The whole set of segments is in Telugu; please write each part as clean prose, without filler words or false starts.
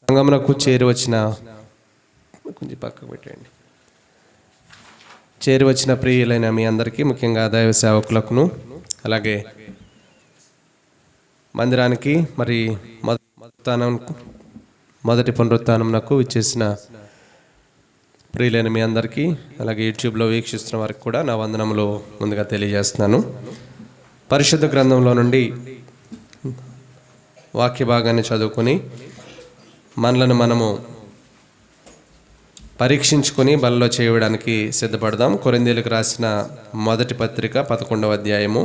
సంగమునకు చేరివచ్చిన కొంచెం పక్కకు పెట్టండి. చేరివచ్చిన ప్రియులైన మీ అందరికీ, ముఖ్యంగా దైవ సేవకులకును, అలాగే మందిరానికి మరి మొదటి పునరుత్థానమునకు ఇచ్చేసిన ప్రియులైన మీ అందరికీ, అలాగే యూట్యూబ్లో వీక్షిస్తున్న వారికి కూడా నా వందనములు ముందుగా తెలియజేస్తున్నాను. పరిశుద్ధ గ్రంథంలో నుండి వాక్య భాగాన్ని చదువుకొని మనలను మనము పరీక్షించుకొని బలలో చేయడానికి సిద్ధపడదాం. కొరింథీయులకు రాసిన మొదటి పత్రిక 11వ అధ్యాయము.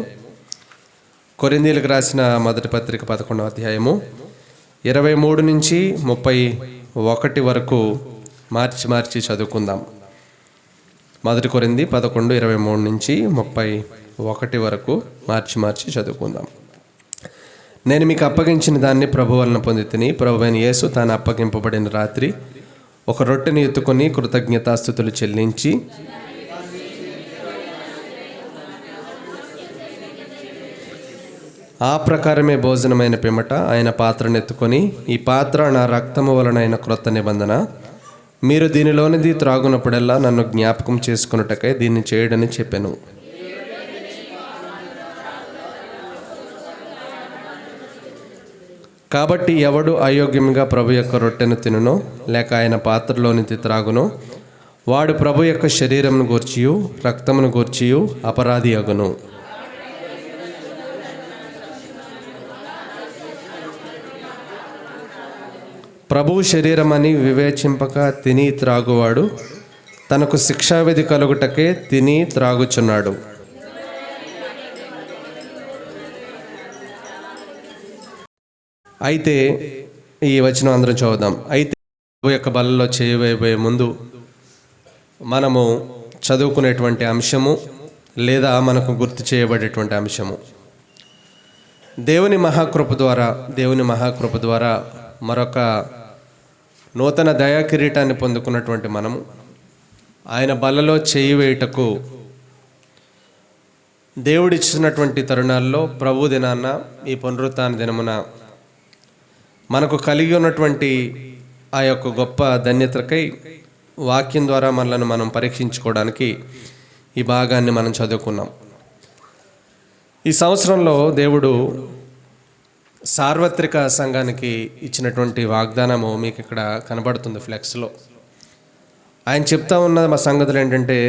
కొరింథీయులకు రాసిన మొదటి పత్రిక 11వ అధ్యాయము 23 నుంచి 31 వరకు మార్చి చదువుకుందాం. మొదటి కొరింథీ 11, 23 నుంచి 31 వరకు మార్చి చదువుకుందాం. నేను మీకు అప్పగించిన దాన్ని ప్రభు వలన పొందితిని. ప్రభువైన యేసు తాను అప్పగింపబడిన రాత్రి ఒక రొట్టెని ఎత్తుకొని కృతజ్ఞతాస్తుతులు చెల్లించి ఆ ప్రకారమే భోజనమైన పిమ్మట ఆయన పాత్రను ఎత్తుకొని, ఈ పాత్ర నా రక్తము వలనైన క్రొత్త నిబంధన, మీరు దీనిలోనిది త్రాగునప్పుడల్లా నన్ను జ్ఞాపకం చేసుకున్నటకై దీన్ని చేయడని చెప్పాను. కాబట్టి ఎవడు అయోగ్యంగా ప్రభు యొక్క రొట్టెను తినునో లేక ఆయన పాత్రలోనిది త్రాగునో వాడు ప్రభు యొక్క శరీరమును గూర్చియు రక్తమును గూర్చియు అపరాధి అగును. ప్రభువు శరీరమని వివేచింపక తిని త్రాగువాడు తనకు శిక్షావిధి కలుగుటకే తిని త్రాగుచున్నాడు. అయితే ఈ వచనం అందరం చదువుదాం. అయితే ప్రభు యొక్క బలలో చేయబోయే ముందు మనము చదువుకునేటువంటి అంశము లేదా మనకు గుర్తు చేయబడేటువంటి అంశము, దేవుని మహాకృప ద్వారా మరొక నూతన దయా కిరీటాన్ని పొందుకున్నటువంటి మనము ఆయన బలలో చేయి వేయుటకు దేవుడిచ్చినటువంటి తరుణాల్లో ప్రభు దినాన్న, ఈ పునరుత్థాన దినమున మనకు కలిగి ఉన్నటువంటి ఆ యొక్క గొప్ప ధన్యతకై వాక్యం ద్వారా మనలను మనం పరీక్షించుకోవడానికి ఈ భాగాన్ని మనం చదువుకున్నాం. ఈ సంవత్సరంలో దేవుడు సార్వత్రిక సంఘానికి ఇచ్చినటువంటి వాగ్దానము మీకు ఇక్కడ కనబడుతుంది ఫ్లెక్స్లో. ఆయన చెప్తా ఉన్న మా సంగతులు ఏంటంటే,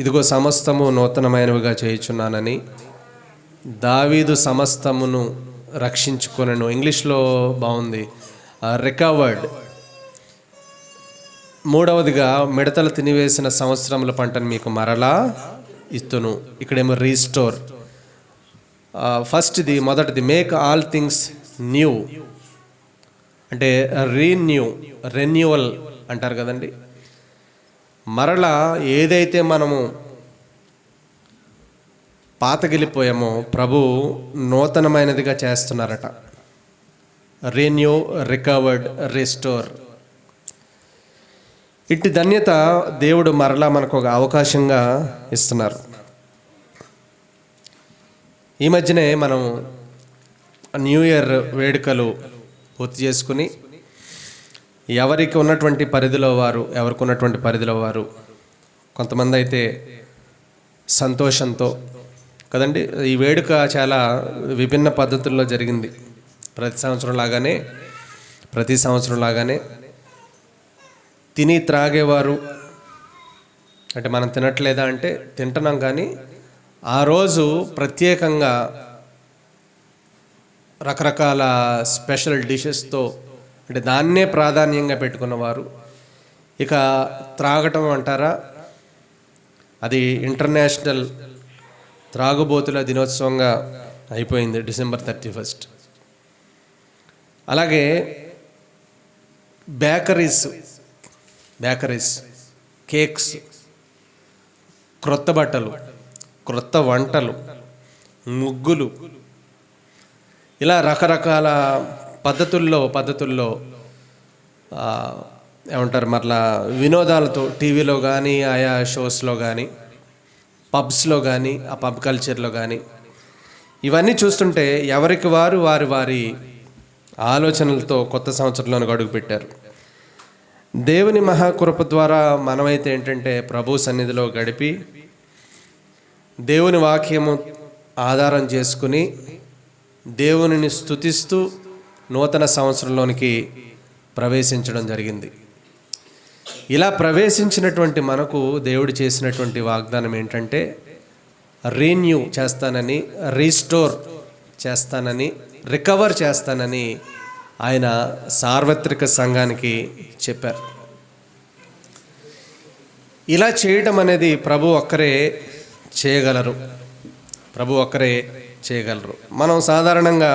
ఇదిగో సమస్తము నూతనమైనవిగా చేయుచున్నానని, దావీదు సమస్తమును రక్షించుకొనెను. ఇంగ్లీష్లో బాగుంది, రికవర్డ్. మూడవదిగా మిడతలు తినివేసిన సంవత్సరముల పంటను మీకు మరలా ఇస్తును. ఇక్కడేమో రీస్టోర్. మొదటిది మేక్ ఆల్ థింగ్స్ న్యూ, అంటే రెన్యూవల్ అంటారు కదండి. మరలా ఏదైతే మనము పాతగిలిపోయామో ప్రభు నూతనమైనదిగా చేస్తున్నారట. Renew, recovered, restore. ఇట్టి ధన్యత దేవుడు మరలా మనకు ఒక అవకాశంగా ఇస్తున్నారు. ఈ మధ్యనే మనం న్యూ ఇయర్ వేడుకలు పూర్తి చేసుకుని ఎవరికి ఉన్నటువంటి పరిధిలో వారు కొంతమంది అయితే సంతోషంతో కదండి. ఈ వేడుక చాలా విభిన్న పద్ధతుల్లో జరిగింది. ప్రతి సంవత్సరం లాగానే తిని త్రాగేవారు, అంటే మనం తినట్లేదా అంటే తింటున్నాం, కానీ ఆ రోజు ప్రత్యేకంగా రకరకాల స్పెషల్ డిషెస్తో, అంటే దాన్నే ప్రాధాన్యంగా పెట్టుకున్నవారు. ఇక త్రాగటం అంటారా, అది ఇంటర్నేషనల్ త్రాగుబోతుల దినోత్సవంగా అయిపోయింది December 31. అలాగే బేకరీస్, కేక్స్, క్రొత్త బట్టలు, క్రొత్త వంటలు, ముగ్గులు, ఇలా రకరకాల పద్ధతుల్లో ఏమంటారు మరలా వినోదాలతో టీవీలో కానీ, ఆయా షోస్లో కానీ, పబ్స్లో కానీ, ఆ పబ్ కల్చర్లో కానీ, ఇవన్నీ చూస్తుంటే ఎవరికి వారి ఆలోచనలతో కొత్త సంవత్సరంలోనికి అడుగుపెట్టారు. దేవుని మహాకృప ద్వారా మనమైతే ఏంటంటే ప్రభు సన్నిధిలో గడిపి దేవుని వాక్యము ఆధారం చేసుకుని దేవునిని స్తుతిస్తూ నూతన సంవత్సరంలోనికి ప్రవేశించడం జరిగింది. ఇలా ప్రవేశించినటువంటి మనకు దేవుడు చేసినటువంటి వాగ్దానం ఏంటంటే రీన్యూ చేస్తానని, రీస్టోర్ చేస్తానని, రికవర్ చేస్తానని ఆయన సార్వత్రిక సంఘానికి చెప్పారు. ఇలా చేయడం అనేది ప్రభు ఒక్కరే చేయగలరు. మనం సాధారణంగా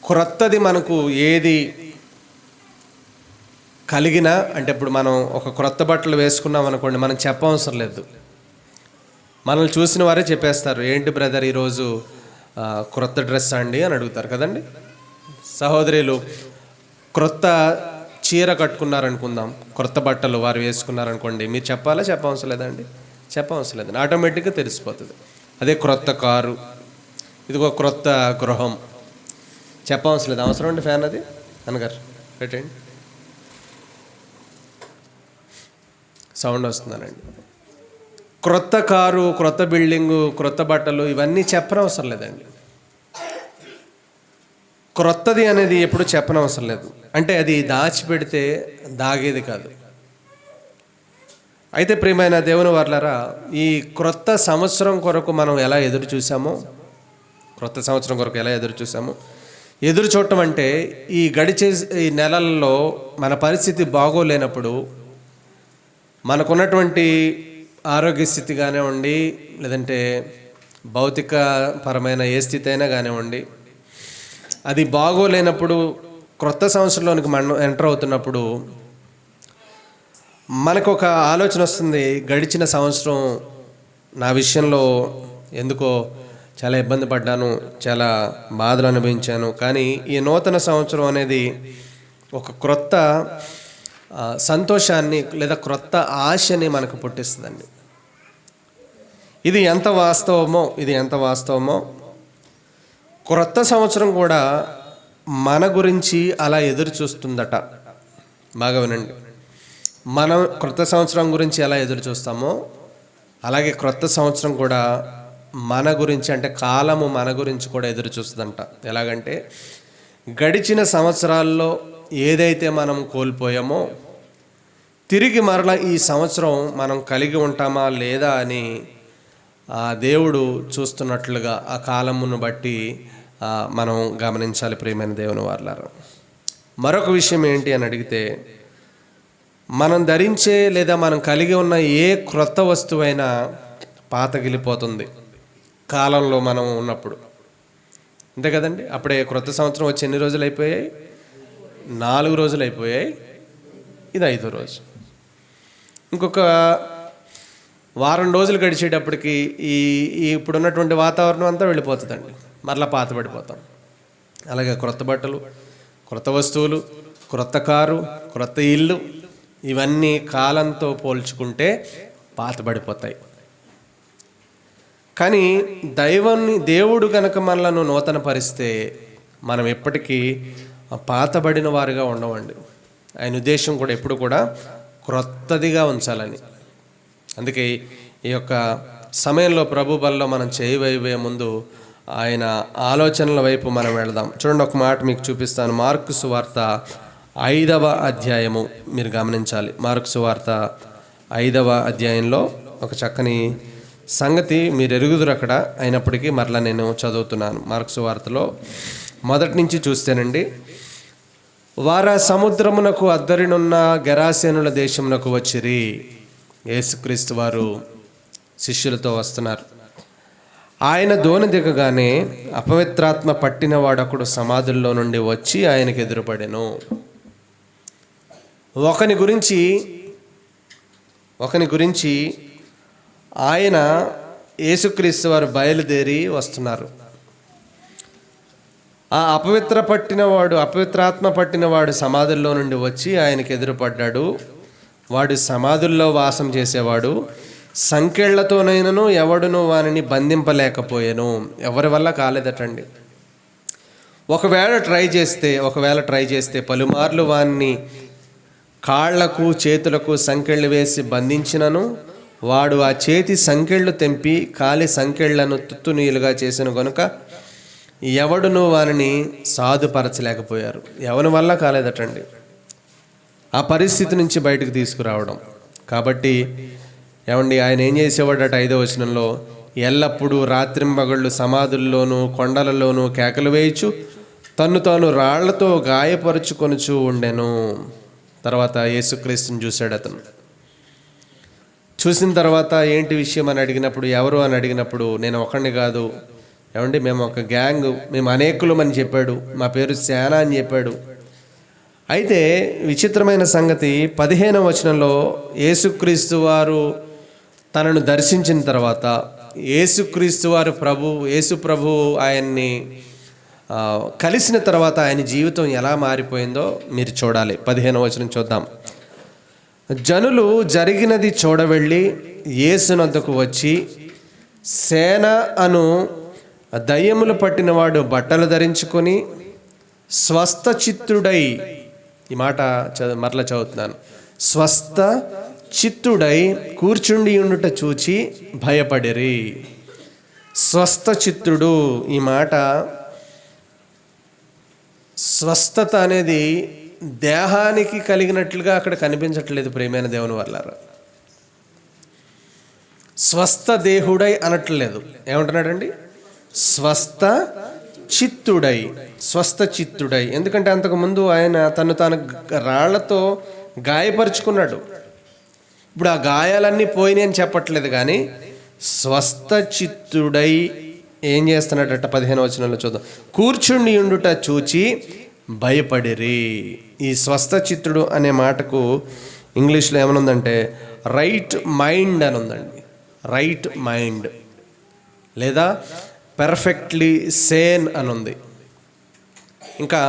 క్రొత్తది మనకు ఏది కలిగినా, అంటే ఇప్పుడు మనం ఒక క్రొత్త బట్టలు వేసుకున్నాం అనుకోండి, మనం చెప్పవసరం లేదు. మనల్ని చూసిన వారే చెప్పేస్తారు, ఏంటి బ్రదర్ ఈరోజు క్రొత్త డ్రెస్ అండి అని అడుగుతారు కదండి. సహోదరులు క్రొత్త చీర కట్టుకున్నారనుకుందాం, క్రొత్త బట్టలు వారు వేసుకున్నారనుకోండి, మీరు చెప్పవసరం లేదండి, చెప్పవసరం లేదండి, ఆటోమేటిక్గా తెలిసిపోతుంది. అదే క్రొత్త కారు, ఇదిగో క్రొత్త గృహం, చెప్పవసరం లేదు. అవసరం అండి ఫ్యాన్ అది అనగారు పెట్టండి, సౌండ్ వస్తుందనండి. క్రొత్త కారు, క్రొత్త బిల్డింగు, క్రొత్త బట్టలు ఇవన్నీ చెప్పనవసరం లేదండి. క్రొత్తది అనేది ఎప్పుడు చెప్పనవసరం లేదు. అంటే అది దాచిపెడితే దాగేది కాదు. అయితే ప్రియమైన దేవుని వారలారా, ఈ క్రొత్త సంవత్సరం కొరకు మనం ఎలా ఎదురు చూసామో, ఎదురు చూడటం అంటే ఈ గడిచే ఈ నెలల్లో మన పరిస్థితి బాగోలేనప్పుడు, మనకున్నటువంటి ఆరోగ్య స్థితి కానివ్వండి, లేదంటే భౌతిక పరమైన ఏ స్థితి అయినా కానివ్వండి, అది బాగోలేనప్పుడు క్రొత్త సంవత్సరంలోనికి మనం ఎంటర్ అవుతున్నప్పుడు మనకు ఒక ఆలోచన వస్తుంది, గడిచిన సంవత్సరం నా విషయంలో ఎందుకో చాలా ఇబ్బంది పడ్డాను, చాలా బాధలు అనుభవించాను. కానీ ఈ నూతన సంవత్సరం అనేది ఒక క్రొత్త సంతోషాన్ని లేదా క్రొత్త ఆశని మనకు పుట్టిస్తుందండి. ఇది ఎంత వాస్తవమో క్రొత్త సంవత్సరం కూడా మన గురించి అలా ఎదురు చూస్తుందట. బాగా వినండి, మనం క్రొత్త సంవత్సరం గురించి ఎలా ఎదురు చూస్తామో అలాగే క్రొత్త సంవత్సరం కూడా మన గురించి, అంటే కాలము మన గురించి కూడా ఎదురు చూస్తుందంట. ఎలాగంటే గడిచిన సంవత్సరాల్లో ఏదైతే మనం కోల్పోయామో తిరిగి మరలా ఈ సంవత్సరం మనం కలిగి ఉంటామా లేదా అని ఆ దేవుడు చూస్తున్నట్లుగా ఆ కాలమును బట్టి మనం గమనించాలి. ప్రియమైన దేవుని వారలారా, మరొక విషయం ఏంటి అని అడిగితే, మనం ధరించే లేదా మనం కలిగి ఉన్న ఏ క్రొత్త వస్తువైనా పాతగిలిపోతుంది కాలంలో మనం ఉన్నప్పుడు. అంతే కదండి. అప్పుడే క్రొత్త సంవత్సరం వచ్చి ఎన్ని రోజులు అయిపోయాయి? 4 రోజులు అయిపోయాయి. ఇది 5వ రోజు. ఇంకొక వారం రోజులు గడిచేటప్పటికి ఇప్పుడున్నటువంటి వాతావరణం అంతా వెళ్ళిపోతుందండి, మరలా పాతబడిపోతాం. అలాగే క్రొత్త బట్టలు, క్రొత్త వస్తువులు, క్రొత్త కారు, క్రొత్త ఇల్లు, ఇవన్నీ కాలంతో పోల్చుకుంటే పాతబడిపోతాయి. కానీ దేవుడు కనుక మనలను నూతన పరిస్తే మనం ఎప్పటికీ పాతబడిన వారుగా ఉండవండి. ఆయన ఉద్దేశం కూడా ఎప్పుడు కూడా క్రొత్తదిగా ఉంచాలని. అందుకే ఈ యొక్క సమయంలో ప్రభు బలలో మనం చేయబోయే ముందు ఆయన ఆలోచనల వైపు మనం వెళదాం. చూడండి, ఒక మాట మీకు చూపిస్తాను. మార్కు సువార్త 5వ అధ్యాయము మీరు గమనించాలి. మార్కు సువార్త 5వ అధ్యాయంలో ఒక చక్కని సంగతి మీరు ఎరుగుదురు అక్కడ, అయినప్పటికీ మరలా నేను చదువుతున్నాను. మార్కు సువార్తలో మొదటి నుంచి చూస్తేనండి, వారా సముద్రమునకు అద్దరినున్న గెరాసేనుల దేశమునకు వచ్చిరి. యేసుక్రీస్తు వారు శిష్యులతో వస్తున్నారు. ఆయన దోణి దిగగానే అపవిత్రాత్మ పట్టిన వాడొకడు సమాధుల్లో నుండి వచ్చి ఆయనకు ఎదురుపడెను. ఒకని గురించి ఆయన యేసుక్రీస్తు వారు బయలుదేరి వస్తున్నారు. ఆ అపవిత్రాత్మ పట్టినవాడు సమాధుల్లో నుండి వచ్చి ఆయనకు ఎదురుపడ్డాడు. వాడు సమాధుల్లో వాసం చేసేవాడు. సంకెళ్లతోనైనను ఎవడును వానిని బంధింపలేకపోయాను. ఎవరి వల్ల కాలేదటండి. ఒకవేళ ట్రై చేస్తే పలుమార్లు వాణ్ణి కాళ్లకు చేతులకు సంకెళ్ళు వేసి బంధించినను వాడు ఆ చేతి సంకెళ్ళు తెంపి కాలి సంకెళ్లను తుత్తునీలుగా చేసిన గనుక ఎవడును వారిని సాధుపరచలేకపోయారు. ఎవరి వల్ల కాలేదటండి ఆ పరిస్థితి నుంచి బయటకు తీసుకురావడం. కాబట్టి ఏమండి, ఆయన ఏం చేసేవాడట 5వ వచనంలో, ఎల్లప్పుడూ రాత్రింబగళ్ళు సమాధుల్లోనూ కొండలలోనూ కేకలు వేయచ్చు తన్ను తాను రాళ్లతో గాయపరుచుకొనుచూ ఉండెను. తర్వాత యేసుక్రీస్తుని చూశాడు. అతను చూసిన తర్వాత ఏంటి విషయం అని అడిగినప్పుడు, ఎవరు అని అడిగినప్పుడు, నేను ఒకడిని కాదు ఏమండి, మేము ఒక గ్యాంగ్, మేము అనేకులం అని చెప్పాడు, మా పేరు శానా అని చెప్పాడు. అయితే విచిత్రమైన సంగతి 15వ వచనంలో యేసుక్రీస్తు వారు తనను దర్శించిన తర్వాత యేసుక్రీస్తు వారు యేసు ప్రభు ఆయన్ని కలిసిన తర్వాత ఆయన జీవితం ఎలా మారిపోయిందో మీరు చూడాలి. 15వ వచనం చూద్దాం. జనులు జరిగినది చూడవెళ్ళి యేసునొద్దకు వచ్చి, సేన అను దయ్యములు పట్టినవాడు బట్టలు ధరించుకొని స్వస్థ చిత్తుడై, ఈ మాట మరలా చదువుతున్నాను, స్వస్థ చిత్తుడై కూర్చుండి ఉండుట చూచి భయపడిరి. స్వస్థ చిత్తుడు, ఈ మాట స్వస్థత అనేది దేహానికి కలిగినట్లుగా అక్కడ కనిపించట్లేదు ప్రియమైన దేవుని వల్లారా. స్వస్థ దేహుడై అనట్లేదు, ఏమంటున్నాడండి, స్వస్థ చిత్తుడై. ఎందుకంటే అంతకుముందు ఆయన తాను రాళ్లతో గాయపరుచుకున్నాడు. ఇప్పుడు ఆ గాయాలన్నీ పోయినాయి అని చెప్పట్లేదు, కానీ స్వస్థ చిత్తుడై ఏం చేస్తున్నాడట 15వ వచనంలో చూద్దాం. కూర్చుండి ఉండుట చూచి భయపడిరి. ఈ స్వస్థ చిత్తుడు అనే మాటకు ఇంగ్లీష్లో ఏమనుందంటే రైట్ మైండ్ అని ఉందండి. రైట్ మైండ్ లేదా పెర్ఫెక్ట్లీ సేన్ అని ఉంది. ఇంకా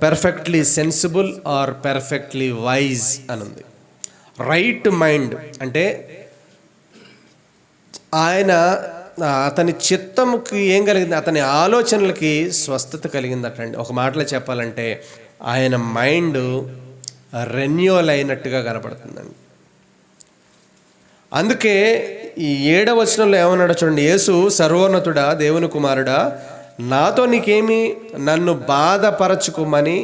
perfectly sensible or perfectly wise అని ఉంది. రైట్ మైండ్ అంటే అతని చిత్తంకి ఏం కలిగింది, అతని ఆలోచనలకి స్వస్థత కలిగిందటండి. ఒక మాటలో చెప్పాలంటే ఆయన మైండ్ రెన్యూవల్ అయినట్టుగా కనపడుతుందండి. అందుకే ఈ 7వ వచనంలో ఏమన్నాడో చూడండి. యేసు, సర్వోన్నతుడా, దేవుని కుమారుడా, నాతో నీకేమి, నన్ను బాధపరచుకోమని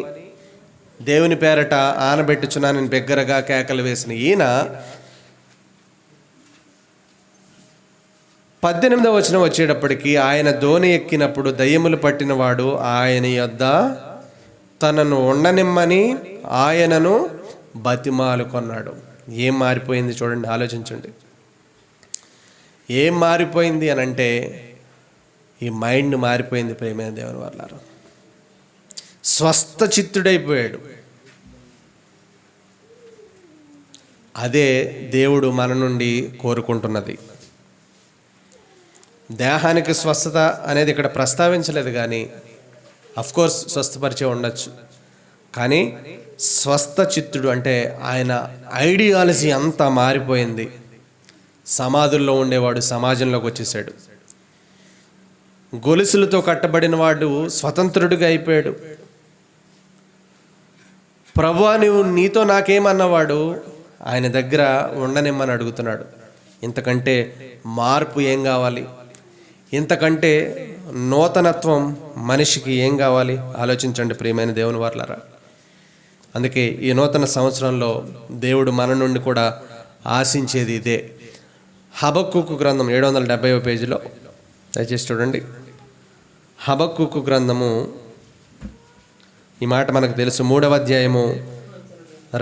దేవుని పేరట ఆనబెట్టుచున్నానని బిగ్గరగా కేకలు వేసిన ఈయన 18వ వచనం వచ్చేటప్పటికి, ఆయన దోణి ఎక్కినప్పుడు దయ్యములు పట్టినవాడు ఆయన యొద్ద తనను ఉండనిమ్మని ఆయనను బతిమాలుకొన్నాడు. ఏం మారిపోయింది చూడండి, ఆలోచించండి. ఏం మారిపోయింది అని అంటే ఈ మైండ్ మారిపోయింది ప్రియమైన దేవుని వల్లారా. స్వస్థ చిత్తుడైపోయాడు. అదే దేవుడు మన నుండి కోరుకుంటున్నది. దేహానికి స్వస్థత అనేది ఇక్కడ ప్రస్తావించలేదు, కానీ అఫ్కోర్స్ స్వస్థపరిచే ఉండొచ్చు, కానీ స్వస్థ చిత్తుడు అంటే ఆయన ఐడియాలజీ అంతా మారిపోయింది. సమాధుల్లో ఉండేవాడు సమాజంలోకి వచ్చేసాడు. గొలుసులతో కట్టబడిన వాడు స్వతంత్రుడిగా అయిపోయాడు. ప్రభువా, నీతో నాకేమన్నవాడు ఆయన దగ్గర ఉండనిమ్మని అడుగుతున్నాడు. ఇంతకంటే మార్పు ఏం కావాలి? ఇంతకంటే నూతనత్వం మనిషికి ఏం కావాలి? ఆలోచించండి ప్రియమైన దేవుని వారలారా. అందుకే ఈ నూతన సంవత్సరంలో దేవుడు మన నుండి కూడా ఆశించేది ఇదే. హబక్కూకు గ్రంథం 770వ పేజీలో దయచేసి చూడండి. హబక్కూకు గ్రంథము, ఈ మాట మనకు తెలుసు, 3వ అధ్యాయము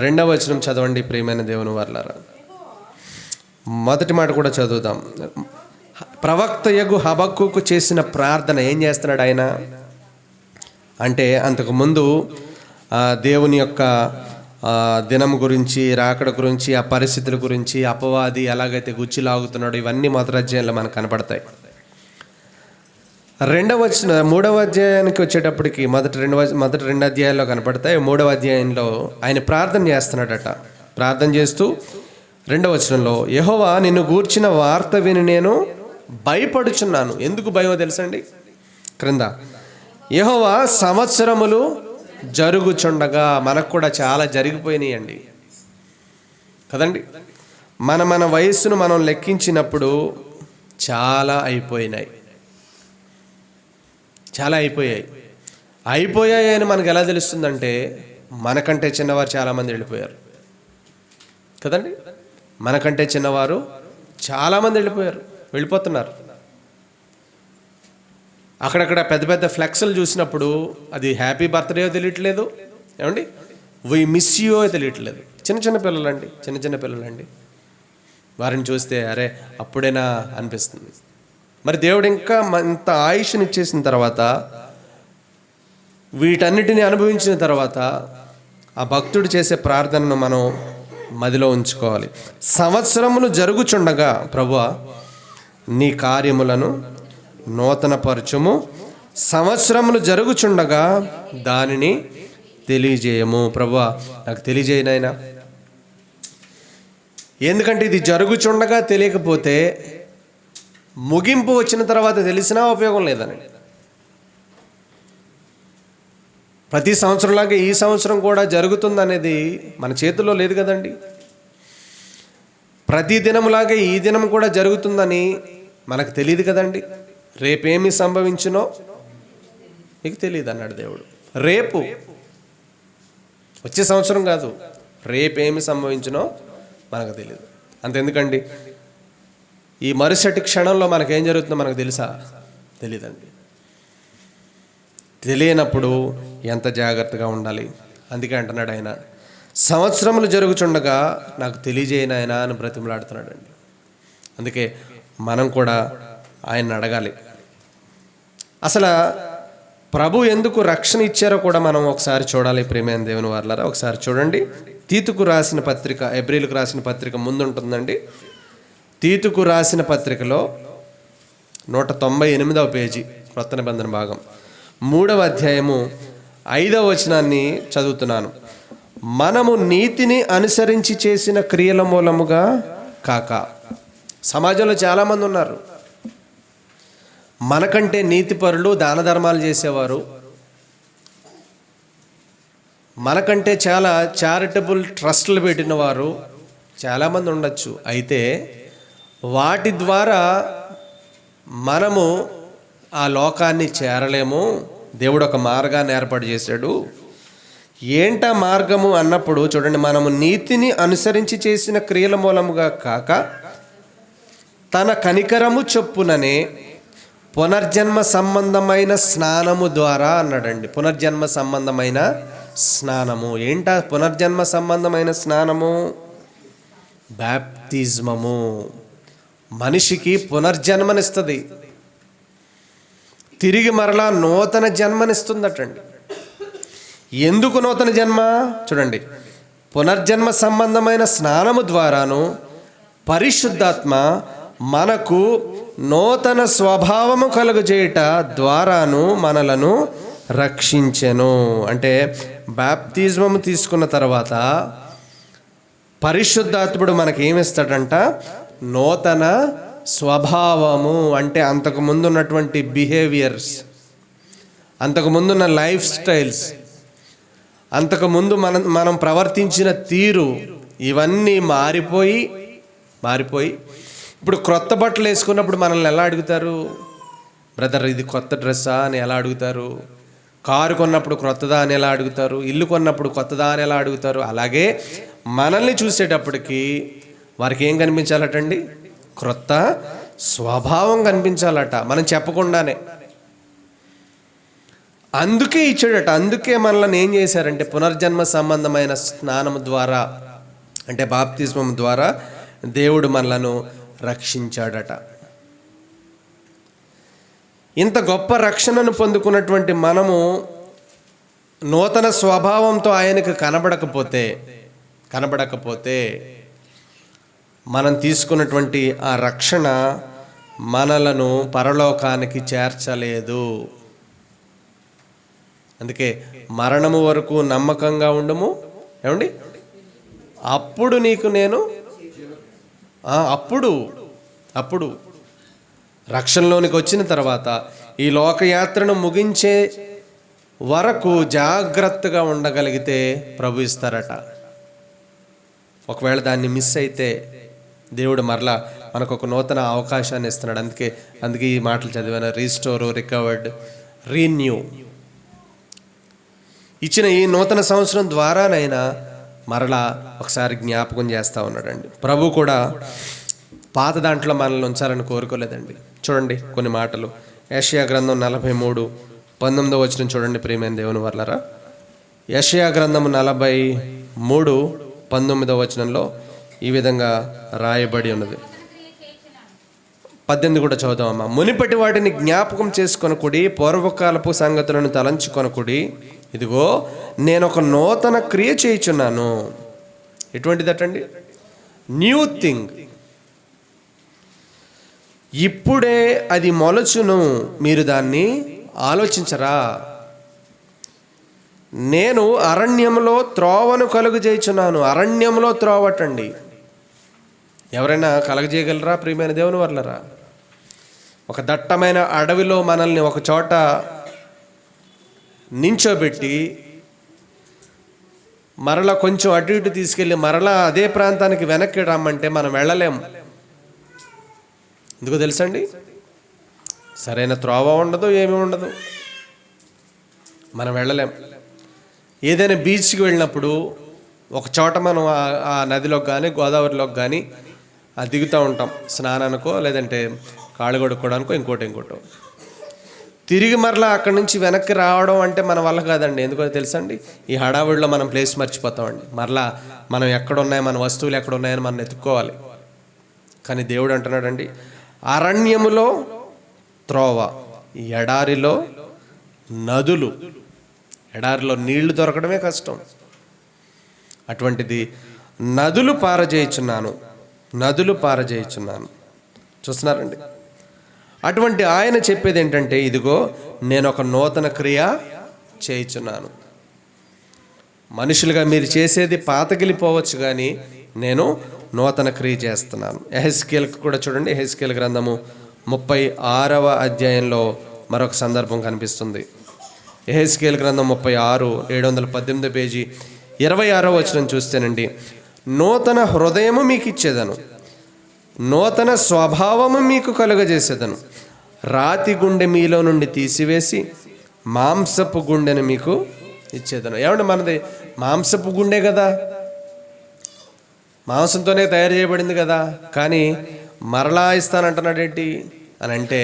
2వ వచనం చదవండి ప్రియమైన దేవుని వారలారా. మొదటి మాట కూడా చదువుదాం. ప్రవక్త యగు హబక్కూకు చేసిన ప్రార్థన ఏం చేస్తున్నాడు ఆయన అంటే, అంతకుముందు దేవుని యొక్క దినం గురించి, రాకడ గురించి, ఆ పరిస్థితుల గురించి, అపవాది ఎలాగైతే గుచ్చిలాగుతున్నాడో ఇవన్నీ మొదటి అధ్యాయంలో మనకు కనపడతాయి. 3వ అధ్యాయానికి వచ్చేటప్పటికి మొదటి రెండు అధ్యాయాల్లో కనపడతాయి. 3వ అధ్యాయంలో ఆయన ప్రార్థన చేస్తున్నాడట. ప్రార్థన చేస్తూ 2వ వచనంలో, యెహోవా, నిన్ను గూర్చిన వార్త విని నేను భయపడుచున్నాను. ఎందుకు భయమో తెలుసండి? క్రింద, యెహోవా సంవత్సరములు జరుగుచుండగా. మనకు కూడా చాలా జరిగిపోయినాయండి కదండి. మన వయస్సును మనం లెక్కించినప్పుడు చాలా అయిపోయినాయి, చాలా అయిపోయాయి అని మనకు ఎలా తెలుస్తుందంటే, మనకంటే చిన్నవారు చాలామంది వెళ్ళిపోయారు కదండి. మనకంటే చిన్నవారు చాలామంది వెళ్ళిపోతున్నారు. అక్కడక్కడ పెద్ద పెద్ద ఫ్లెక్స్లు చూసినప్పుడు అది హ్యాపీ బర్త్డే తెలియట్లేదు, ఏమండి, వి మిస్ యూ తెలియట్లేదు. చిన్న పిల్లలండి, వారిని చూస్తే అరే అప్పుడేనా అనిపిస్తుంది. మరి దేవుడు ఇంకా ఇంత ఆయుష్ని ఇచ్చేసిన తర్వాత, వీటన్నిటిని అనుభవించిన తర్వాత, ఆ భక్తుడు చేసే ప్రార్థనను మనం మదిలో ఉంచుకోవాలి. సంవత్సరములు జరుగుచుండగా ప్రభువా నీ కార్యములను నూతనపరచుము, సంవత్సరములు జరుగుచుండగా దానిని తెలియజేయము. ప్రభువా నాకు తెలియజేయనైనా, ఎందుకంటే ఇది జరుగుచుండగా తెలియకపోతే ముగింపు వచ్చిన తర్వాత తెలిసినా ఉపయోగం లేదని. ప్రతి సంవత్సరంలాగా ఈ సంవత్సరం కూడా జరుగుతుందనేది మన చేతుల్లో లేదు కదండి. ప్రతి దినములాగే ఈ దినం కూడా జరుగుతుందని మనకు తెలియదు కదండి. రేపేమి సంభవించునో మీకు తెలియదు అన్నాడు దేవుడు. రేపు వచ్చే సంవత్సరం కాదు, రేపేమి సంభవించునో మనకు తెలియదు. అంతెందుకండి, ఈ మరుసటి క్షణంలో మనకేం జరుగుతుందో మనకు తెలుసా? తెలియదండి. తెలియనప్పుడు ఎంత జాగ్రత్తగా ఉండాలి. అందుకే అంటున్నాడు ఆయన, సంవత్సరములు జరుగుచుండగా నాకు తెలియజేయను ఆయన అని బ్రతిమలాడుతున్నాడు అండి. అందుకే మనం కూడా ఆయన్ని అడగాలి. అసలు ప్రభు ఎందుకు రక్షణ ఇచ్చారో కూడా మనం ఒకసారి చూడాలి. ప్రేమైన దేవుని వారలారా, ఒకసారి చూడండి. తీతుకు రాసిన పత్రిక, ఎబ్రీలకు రాసిన పత్రిక ముందుంటుందండి. తీతుకు రాసిన పత్రికలో 198వ పేజీ, క్రొత్త నిబంధన భాగం, 3వ అధ్యాయము 5వ వచనాన్ని చదువుతున్నాను. మనము నీతిని అనుసరించి చేసిన క్రియల మూలముగా కాక. సమాజంలో చాలామంది ఉన్నారు మనకంటే నీతిపరులు, దాన ధర్మాలు చేసేవారు, మనకంటే చాలా చారిటబుల్ ట్రస్టులు పెట్టిన వారు చాలామంది ఉండొచ్చు. అయితే వాటి ద్వారా మనము ఆ లోకాన్ని చేరలేము. దేవుడు ఒక మార్గాన్ని ఏర్పాటు చేశాడు. ఏంటా మార్గము అన్నప్పుడు చూడండి, మనము నీతిని అనుసరించి చేసిన క్రియల మూలముగా కాక తన కనికరము చొప్పుననే పునర్జన్మ సంబంధమైన స్నానము ద్వారా అన్నాడండి. పునర్జన్మ సంబంధమైన స్నానము. ఏంటా పునర్జన్మ సంబంధమైన స్నానము? బాప్తిజమము. మనిషికి పునర్జన్మనిస్తుంది, తిరిగి మరలా నూతన జన్మనిస్తుందటండి. ఎందుకు నూతన జన్మ? చూడండి, పునర్జన్మ సంబంధమైన స్నానము ద్వారాను పరిశుద్ధాత్మ మనకు నూతన స్వభావము కలుగజేయుట ద్వారాను మనలను రక్షించెను. అంటే బాప్తిజమము తీసుకున్న తర్వాత పరిశుద్ధాత్ముడు మనకి ఏమిస్తాడంట? నూతన స్వభావము. అంటే అంతకుముందు ఉన్నటువంటి బిహేవియర్స్, అంతకుముందున్న లైఫ్ స్టైల్స్, అంతకుముందు మనం ప్రవర్తించిన తీరు, ఇవన్నీ మారిపోయి ఇప్పుడు క్రొత్త బట్టలు వేసుకున్నప్పుడు మనల్ని ఎలా అడుగుతారు? బ్రదర్ ఇది కొత్త డ్రెస్సా అని ఎలా అడుగుతారు? కారు కొన్నప్పుడు క్రొత్తదా అని ఎలా అడుగుతారు? ఇల్లు కొన్నప్పుడు కొత్తదా అని ఎలా అడుగుతారు? అలాగే మనల్ని చూసేటప్పటికి వారికి ఏం కనిపించాలటండి? క్రొత్త స్వభావం కనిపించాలట, మనం చెప్పకుండానే. అందుకే ఇచ్చాడట. అందుకే మనల్ని ఏం చేశారంటే పునర్జన్మ సంబంధమైన స్నానం ద్వారా, అంటే బాప్తిస్మం ద్వారా దేవుడు మనలను రక్షించాడట. ఇంత గొప్ప రక్షణను పొందుకున్నటువంటి మనము నూతన స్వభావంతో ఆయనకు కనబడకపోతే మనం తీసుకున్నటువంటి ఆ రక్షణ మనలను పరలోకానికి చేర్చలేదు. అందుకే మరణము వరకు నమ్మకంగా ఉండము. ఏమండి? అప్పుడు నీకు నేను అప్పుడు రక్షణలోనికి వచ్చిన తర్వాత, ఈ లోకయాత్రను ముగించే వరకు జాగ్రత్తగా ఉండగలిగితే ప్రభు ఇస్తారట. ఒకవేళ దాన్ని మిస్ అయితే దేవుడు మరలా మనకు ఒక నూతన అవకాశాన్ని ఇస్తున్నాడు. అందుకే ఈ మాటలు చదివాను, రీస్టోర్, రికవర్డ్, రీన్యూ. ఇచ్చిన ఈ నూతన సంవత్సరం ద్వారానైనా మరలా ఒకసారి జ్ఞాపకం చేస్తూ ఉన్నాడండి. ప్రభు కూడా పాత దాంట్లో మనల్ని ఉంచాలని కోరుకోలేదండి. చూడండి కొన్ని మాటలు. యెషయా గ్రంథం 43:19 చూడండి ప్రియమైన దేవుని వర్లారా. యెషయా గ్రంథం 43:19 ఈ విధంగా రాయబడి ఉన్నది. 18 కూడా చదువుదామమ్మా. మునిపటి వాటిని జ్ఞాపకం చేసుకొనకుడి, పూర్వకాలపు సంగతులను తలంచుకొనకుడి. ఇదిగో నేను ఒక నూతన క్రియ చేయుచున్నాను. ఎటువంటిదటండి? New thing. ఇప్పుడే అది మొలచును, మీరు దాన్ని ఆలోచించరా? నేను అరణ్యంలో త్రోవను కలుగజేయుచున్నాను. అరణ్యంలో త్రోవటండి. ఎవరైనా కలగజేయగలరా ప్రియమైన దేవుని వర్లరా? ఒక దట్టమైన అడవిలో మనల్ని ఒక చోట నించోబెట్టి మరలా కొంచెం అటు ఇటు తీసుకెళ్ళి మరలా అదే ప్రాంతానికి వెనక్కి రమ్మంటే మనం వెళ్ళలేం. ఎందుకో తెలుసండి? సరైన త్రోవ ఉండదు, ఏమీ ఉండదు, మనం వెళ్ళలేం. ఏదైనా బీచ్కి వెళ్ళినప్పుడు ఒక చోట మనం ఆ నదిలోకి కానీ గోదావరిలోకి కానీ దిగుతూ ఉంటాం, స్నానానికో లేదంటే కాళ్ళు కొడుక్కోవడానికో ఇంకోటో. తిరిగి మరలా అక్కడి నుంచి వెనక్కి రావడం అంటే మన వల్ల కాదండి. ఎందుకో తెలుసండి? ఈ హడావుడిలో మనం ప్లేస్ మర్చిపోతామండి. మరలా మనం ఎక్కడున్నాయి, మన వస్తువులు ఎక్కడున్నాయని మనం ఎత్తుక్కోవాలి. కానీ దేవుడు అంటున్నాడండి, అరణ్యములో త్రోవ, ఎడారిలో నదులు. ఎడారిలో నీళ్లు దొరకడమే కష్టం. అటువంటిది నదులు పారజేయుచున్నాను. చూస్తున్నారండి? అటువంటి ఆయన చెప్పేది ఏంటంటే, ఇదిగో నేను ఒక నూతన క్రియ చేయుచున్నాను. మనుషులుగా మీరు చేసేది పాతగిలిపోవచ్చు, కానీ నేను నూతన క్రియ చేస్తున్నాను. యెహెజ్కేలుకు కూడా చూడండి. యెహెజ్కేలు గ్రంథము 36వ అధ్యాయంలో మరొక సందర్భం కనిపిస్తుంది. యెహెజ్కేలు గ్రంథం 36, 718 పేజీ 26వ వచనం చూస్తేనండి, నూతన హృదయము మీకు ఇచ్చేదను, నూతన స్వభావము మీకు కలుగజేసేదను, రాతి గుండె మీలో నుండి తీసివేసి మాంసపు గుండెను మీకు ఇచ్చేదను. ఏమంటే మనది మాంసపు గుండె కదా, మాంసంతోనే తయారు చేయబడింది కదా, కానీ మరలా ఇస్తానంటున్నాడు ఏంటి అని అంటే,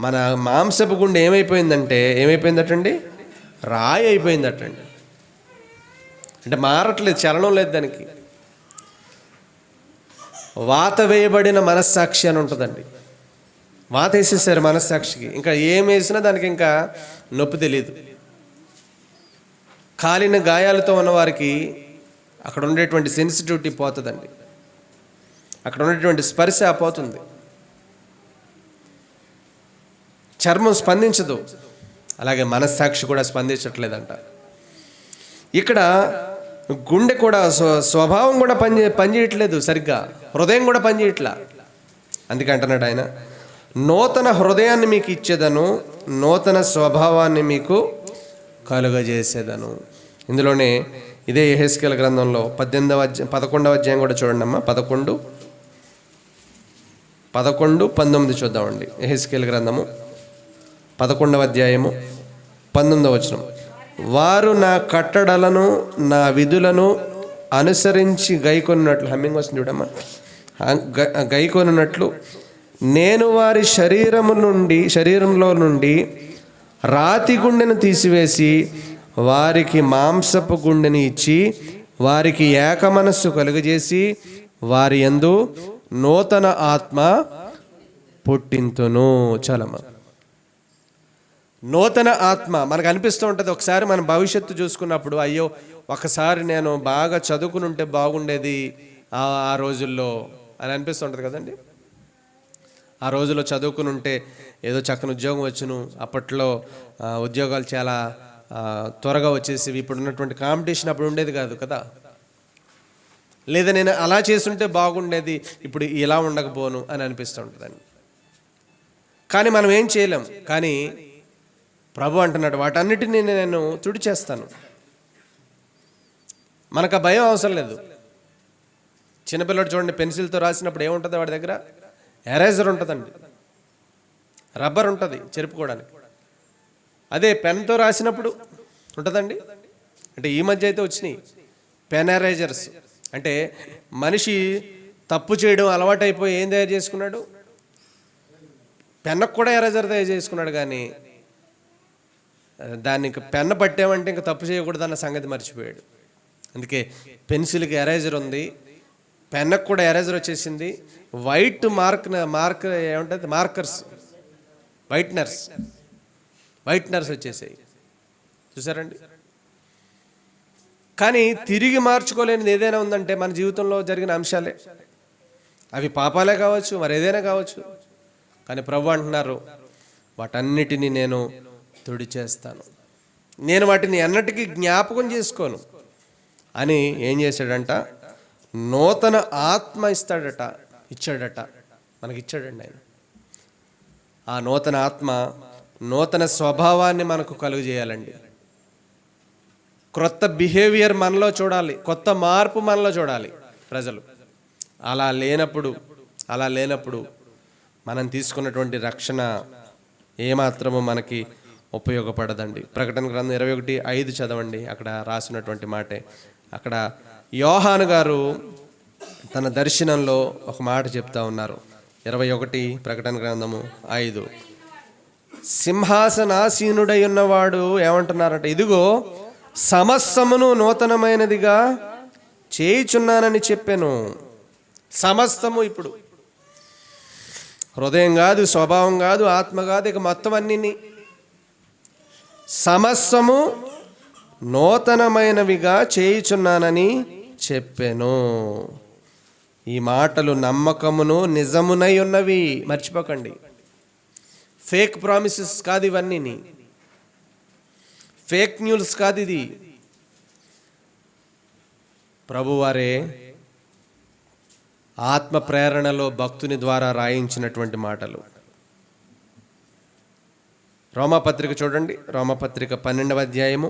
మన మాంసపు గుండె ఏమైపోయిందటండి? రాయి అయిపోయిందటండి. అంటే మారట్లేదు, చలనం లేదు దానికి. వాత వేయబడిన మనస్సాక్షి అని ఉంటుందండి. వాత వేసేసారు మనస్సాక్షికి, ఇంకా ఏం వేసినా దానికి ఇంకా నొప్పి తెలియదు. కాలిన గాయాలతో ఉన్నవారికి అక్కడ ఉండేటువంటి సెన్సిటివిటీ పోతుందండి, అక్కడ ఉండేటువంటి స్పర్శ పోతుంది, చర్మం స్పందించదు. అలాగే మనస్సాక్షి కూడా స్పందించట్లేదంట. ఇక్కడ గుండె కూడా స్వభావం కూడా పనిచేయట్లేదు సరిగ్గా, హృదయం కూడా పనిచేయట్లా. అందుకే అంటున్నాడు ఆయన, నూతన హృదయాన్ని మీకు ఇచ్చేదను, నూతన స్వభావాన్ని మీకు కలుగజేసేదను. ఇందులోనే ఇదే యెహెజ్కేలు గ్రంథంలో 11వ అధ్యాయం కూడా చూడండి అమ్మా. 11, 19 చూద్దామండి. యెహెజ్కేలు గ్రంథము 11వ అధ్యాయము 19వ వచనం. వారు నా కట్టడలను నా విధులను అనుసరించి గైకొన్నట్లు, హమ్మింగ్ వస్తుంది చూడమ్మా, గైకొన్నట్లు నేను వారి శరీరంలో నుండి రాతి గుండెను తీసివేసి వారికి మాంసపు గుండెని ఇచ్చి వారికి ఏక మనస్సు కలుగజేసి వారి యందు నూతన ఆత్మ పుట్టింతును. చాలమ్మా. నూతన ఆత్మ మనకు అనిపిస్తూ ఉంటుంది. ఒకసారి మన భవిష్యత్తు చూసుకున్నప్పుడు, అయ్యో ఒకసారి నేను బాగా చదువుకుని ఉంటే బాగుండేది ఆ రోజుల్లో అని అనిపిస్తుంటుంది కదండి. ఆ రోజుల్లో చదువుకుని ఉంటే ఏదో చక్కని ఉద్యోగం వచ్చును. అప్పట్లో ఉద్యోగాలు చాలా త్వరగా వచ్చేసి ఇప్పుడు ఉన్నటువంటి కాంపిటీషన్ అప్పుడు ఉండేది కాదు కదా. లేదా నేను అలా చేస్తుంటే బాగుండేది, ఇప్పుడు ఇలా ఉండకపోను అని అనిపిస్తూ ఉంటుందండి. కానీ మనం ఏం చేయలేం. కానీ ప్రభు అంటున్నాడు, వాటన్నిటిని నేను తుడిచేస్తాను. మనకు ఆ భయం అవసరం లేదు. చిన్నపిల్లడు చూడండి, పెన్సిల్తో రాసినప్పుడు ఏముంటుంది వాడి దగ్గర? ఎరేజర్ ఉంటుందండి, రబ్బర్ ఉంటుంది చెరుపుకోవడానికి. అదే పెన్తో రాసినప్పుడు ఉంటుందండి. అంటే ఈ మధ్య అయితే వచ్చినాయి పెన్ ఎరేజర్స్. అంటే మనిషి తప్పు చేయడం అలవాటైపోయి ఏం తయారు చేసుకున్నాడు? పెన్నుకు కూడా ఎరేజర్ తయారు చేసుకున్నాడు. కానీ దాన్ని ఇంక పెన్ను పట్టామంటే ఇంకా తప్పు చేయకూడదు అన్న సంగతి మర్చిపోయాడు. అందుకే పెన్సిల్కి ఎరేజర్ ఉంది, పెన్నుకు కూడా ఎరేజర్ వచ్చేసింది. వైట్ మార్క్ ఏముంటుంది, మార్కర్స్, వైట్నర్స్ వచ్చేసాయి. చూసారండి? కానీ తిరిగి మార్చుకోలేనిది ఏదైనా ఉందంటే మన జీవితంలో జరిగిన అంశాలే. అవి పాపాలే కావచ్చు, మరి ఏదైనా కావచ్చు. కానీ ప్రభు అంటున్నారు, వాటన్నిటినీ నేను తుడిచేస్తాను, నేను వాటిని ఎన్నటికీ జ్ఞాపకం చేసుకోను అని ఏం చేశాడంట? నూతన ఆత్మ ఇచ్చాడట. మనకిచ్చాడండి ఆయన. ఆ నూతన ఆత్మ నూతన స్వభావాన్ని మనకు కలుగజేయాలండి. క్రొత్త బిహేవియర్ మనలో చూడాలి, కొత్త మార్పు మనలో చూడాలి ప్రజలు. అలా లేనప్పుడు మనం తీసుకున్నటువంటి రక్షణ ఏమాత్రము మనకి ఉపయోగపడదండి. ప్రకటన గ్రంథం 21:5 చదవండి. అక్కడ రాసినటువంటి మాటే. అక్కడ యోహాను గారు తన దర్శనంలో ఒక మాట చెప్తా ఉన్నారు. 21 ప్రకటన గ్రంథము 5. సింహాసనాసీనుడై ఉన్నవాడు ఏమంటున్నారంటే, ఇదిగో సమస్తమును నూతనమైనదిగా చేయుచున్నానని చెప్పాను. సమస్తము, ఇప్పుడు హృదయం కాదు, స్వభావం కాదు, ఆత్మ కాదు, ఇక మొత్తం అన్ని సమస్తము నూతనమైనవిగా చేయుచున్నానని చెప్పాను. ఈ మాటలు నమ్మకమును నిజమునై ఉన్నవి, మర్చిపోకండి. ఫేక్ ప్రామిసెస్ కాదు ఇవన్నీ, ఫేక్ న్యూస్ కాదు ఇది. ప్రభువారే ఆత్మ ప్రేరణలో భక్తుని ద్వారా రాయించినటువంటి మాటలు. రోమాపత్రిక చూడండి, రోమాపత్రిక 12వ అధ్యాయము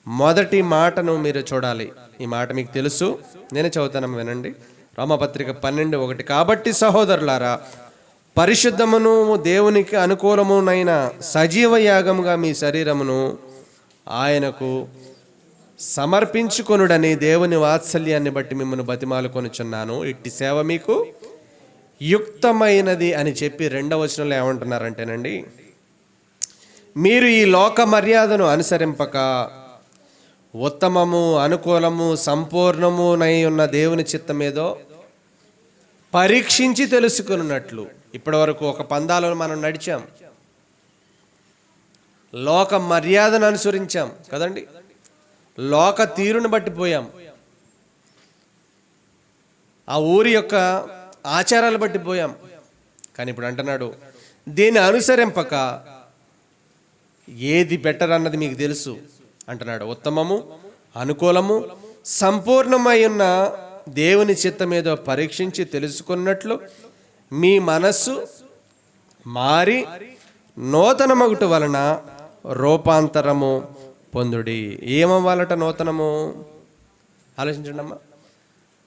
మొదటి మాటను మీరు చూడాలి. ఈ మాట మీకు తెలుసు, నేనే చదువుతాను, వినండి. రోమాపత్రిక 12:1. కాబట్టి సహోదరులారా, పరిశుద్ధమును దేవునికి అనుకూలమునైన సజీవ యాగముగా మీ శరీరమును ఆయనకు సమర్పించుకొనుడని దేవుని వాత్సల్యాన్ని బట్టి మిమ్మల్ని బతిమాలుకొనుచున్నాను. ఇట్టి సేవ మీకు యుక్తమైనది అని చెప్పి 2వ వచనంలో ఏమంటున్నారంటేనండి, మీరు ఈ లోక మర్యాదను అనుసరింపక ఉత్తమము, అనుకూలము, సంపూర్ణమునై ఉన్న దేవుని చిత్తమేదో పరీక్షించి తెలుసుకున్నట్లు. ఇప్పటి వరకు ఒక పందాలను మనం నడిచాం, లోక మర్యాదను అనుసరించాం కదండి, లోక తీరును బట్టి పోయాం, ఆ ఊరి యొక్క ఆచారాలు బట్టి పోయాం. కానీ ఇప్పుడు అంటున్నాడు, దీన్ని అనుసరింపక ఏది బెటర్ అన్నది మీకు తెలుసు అంటున్నాడు. ఉత్తమము, అనుకూలము, సంపూర్ణమై ఉన్న దేవుని చిత్తమేదో పరీక్షించి తెలుసుకున్నట్లు మీ మనస్సు మారి నూతన మగుట వలన రూపాంతరము పొందుడి. ఏమవ్వాలట నూతనము? ఆలోచించండి అమ్మా.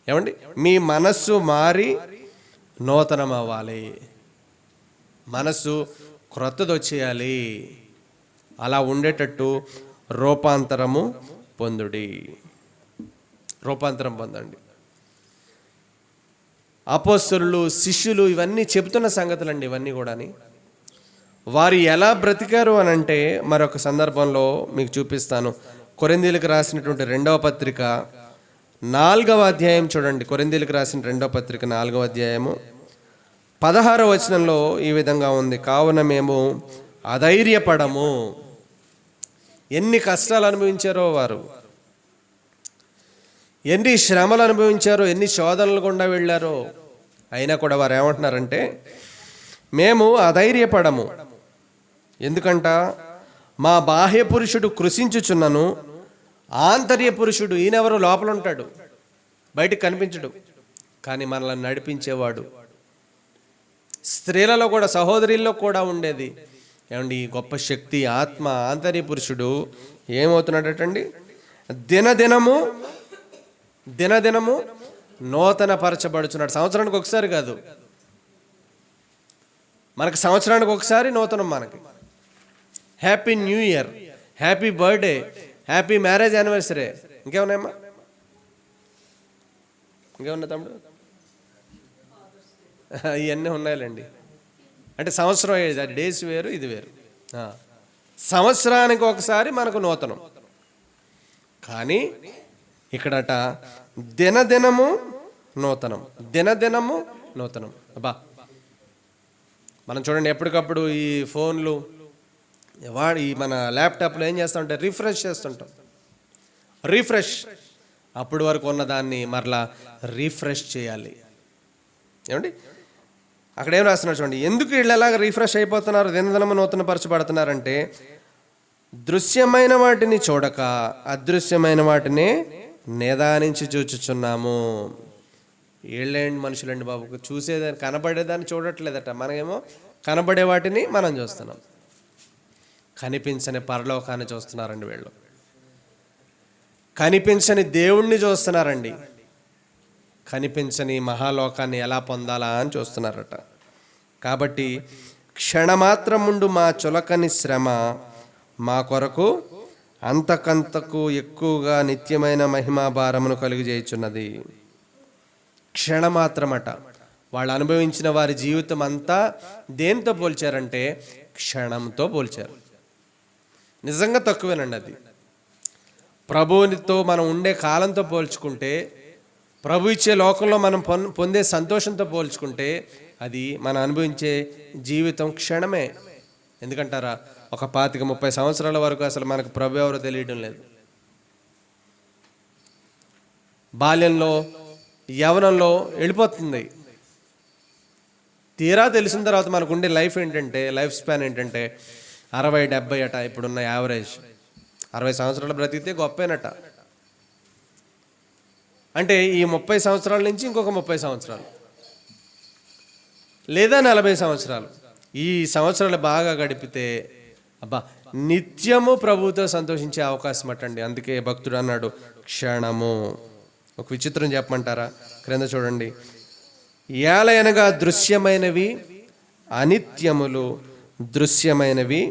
ఏమండి? మీ మనస్సు మారి నూతనం అవ్వాలి, మనస్సు క్రొత్తది వచ్చేయాలి. అలా ఉండేటట్టు రూపాంతరము పొందుడి, రూపాంతరం పొందండి. అపోస్తలులు, శిష్యులు ఇవన్నీ చెబుతున్న సంగతులండి. ఇవన్నీ కూడాని వారు ఎలా బ్రతికారు అని అంటే మరొక సందర్భంలో మీకు చూపిస్తాను. కొరింథీయులకు రాసినటువంటి 2వ పత్రిక 4వ అధ్యాయం చూడండి. కొరింథీయులకు రాసిన 2వ పత్రిక 4వ అధ్యాయము 16వ వచనంలో ఈ విధంగా ఉంది, కావున మేము అధైర్యపడము. ఎన్ని కష్టాలు అనుభవించారో వారు, ఎన్ని శ్రమలు అనుభవించారో, ఎన్ని శోధనలు గుండా వెళ్ళారో, అయినా కూడా వారు ఏమంటున్నారంటే, మేము అధైర్యపడము. ఎందుకంట? మా బాహ్య పురుషుడు కృషించుచున్నను, ఆంతర్య పురుషుడు, ఈయనెవరు? లోపల ఉంటాడు, బయటికి కనిపించడు, కానీ మనల్ని నడిపించేవాడు. స్త్రీలలో కూడా, సహోదరుల్లో కూడా ఉండేది ఏమండి ఈ గొప్ప శక్తి ఆత్మ ఆంతర్య పురుషుడు ఏమవుతున్నాడటండి? దినదినము నూతన పరచబడుచున్నాడు. సంవత్సరానికి ఒకసారి కాదు, మనకి సంవత్సరానికి ఒకసారి నూతనం. మనకి happy new year, happy birthday, happy marriage anniversary. ఇంకేమున్నాయమ్మా? ఇంకేమున్నాయి తమ్ముడు? ఇవన్నీ ఉన్నాయిలేండి. అంటే సంవత్సరం అది డేస్ వేరు, ఇది వేరు. సంవత్సరానికి ఒకసారి మనకు నూతనం. కానీ ఇక్కడట దినదినము నూతనం. అబ్బా, మనం చూడండి ఎప్పటికప్పుడు ఈ ఫోన్లు ఈ మన ల్యాప్టాప్లో ఏం చేస్తామంటే రిఫ్రెష్ చేస్తుంటాం. అప్పటి వరకు ఉన్న దాన్ని మరలా రీఫ్రెష్ చేయాలి. ఏమండి అక్కడ ఏం రాస్తున్నారు చూడండి. ఎందుకు వీళ్ళు ఎలాగ రీఫ్రెష్ అయిపోతున్నారు, దినదినము నూతన పరచబడుతున్నారంటే, దృశ్యమైన వాటిని చూడక అదృశ్యమైన వాటిని నిదానించి చూచుచున్నాము. వీళ్ళేంటి మనుషులండి బాబు, చూసేదాన్ని కనబడేదాన్ని చూడట్లేదట. మనమేమో కనబడే వాటిని మనం చూస్తున్నాం, కనిపించని పరలోకాన్ని చూస్తున్నారండి వీళ్ళు. కనిపించని దేవుణ్ణి చూస్తున్నారండి, కనిపించని మహాలోకాన్ని ఎలా పొందాలా అని చూస్తున్నారట. కాబట్టి క్షణమాత్రముండు మా చులకని శ్రమ మా కొరకు అంతకంతకు ఎక్కువగా నిత్యమైన మహిమాభారమును కలుగజేయుచున్నది. క్షణమాత్రమట. వాళ్ళు అనుభవించిన వారి జీవితం అంతా దేనితో పోల్చారంటే క్షణంతో పోల్చారు. నిజంగా తక్కువేనండి అది. ప్రభువునితో మనం ఉండే కాలంతో పోల్చుకుంటే, ప్రభు ఇచ్చే లోకంలో మనం పొందే సంతోషంతో పోల్చుకుంటే అది మనం అనుభవించే జీవితం క్షణమే. ఎందుకంటారా, ఒక 25-30 సంవత్సరాల వరకు అసలు మనకు ప్రభు ఎవరో తెలియడం లేదు. బాల్యంలో యవ్వనంలో వెళ్ళిపోతుంది. తీరా తెలిసిన తర్వాత మనకు ఉండే లైఫ్ స్పాన్ ఏంటంటే 60-70 అట. ఇప్పుడున్న యావరేజ్ 60 సంవత్సరాలు బ్రతికితే గొప్పేనట. అంటే ఈ 30 సంవత్సరాల నుంచి ఇంకొక 30 సంవత్సరాలు లేదా 40 సంవత్సరాలు, ఈ సంవత్సరాలు బాగా గడిపితే అబ్బా నిత్యము ప్రభువుతో సంతోషించే అవకాశం అటండి. అందుకే భక్తుడు అన్నాడు క్షణము. ఒక విచిత్రం చెప్పమంటారా? క్రింద చూడండి. ఏలయనగా దృశ్యమైనవి అనిత్యములు, దృశ్యమైనవి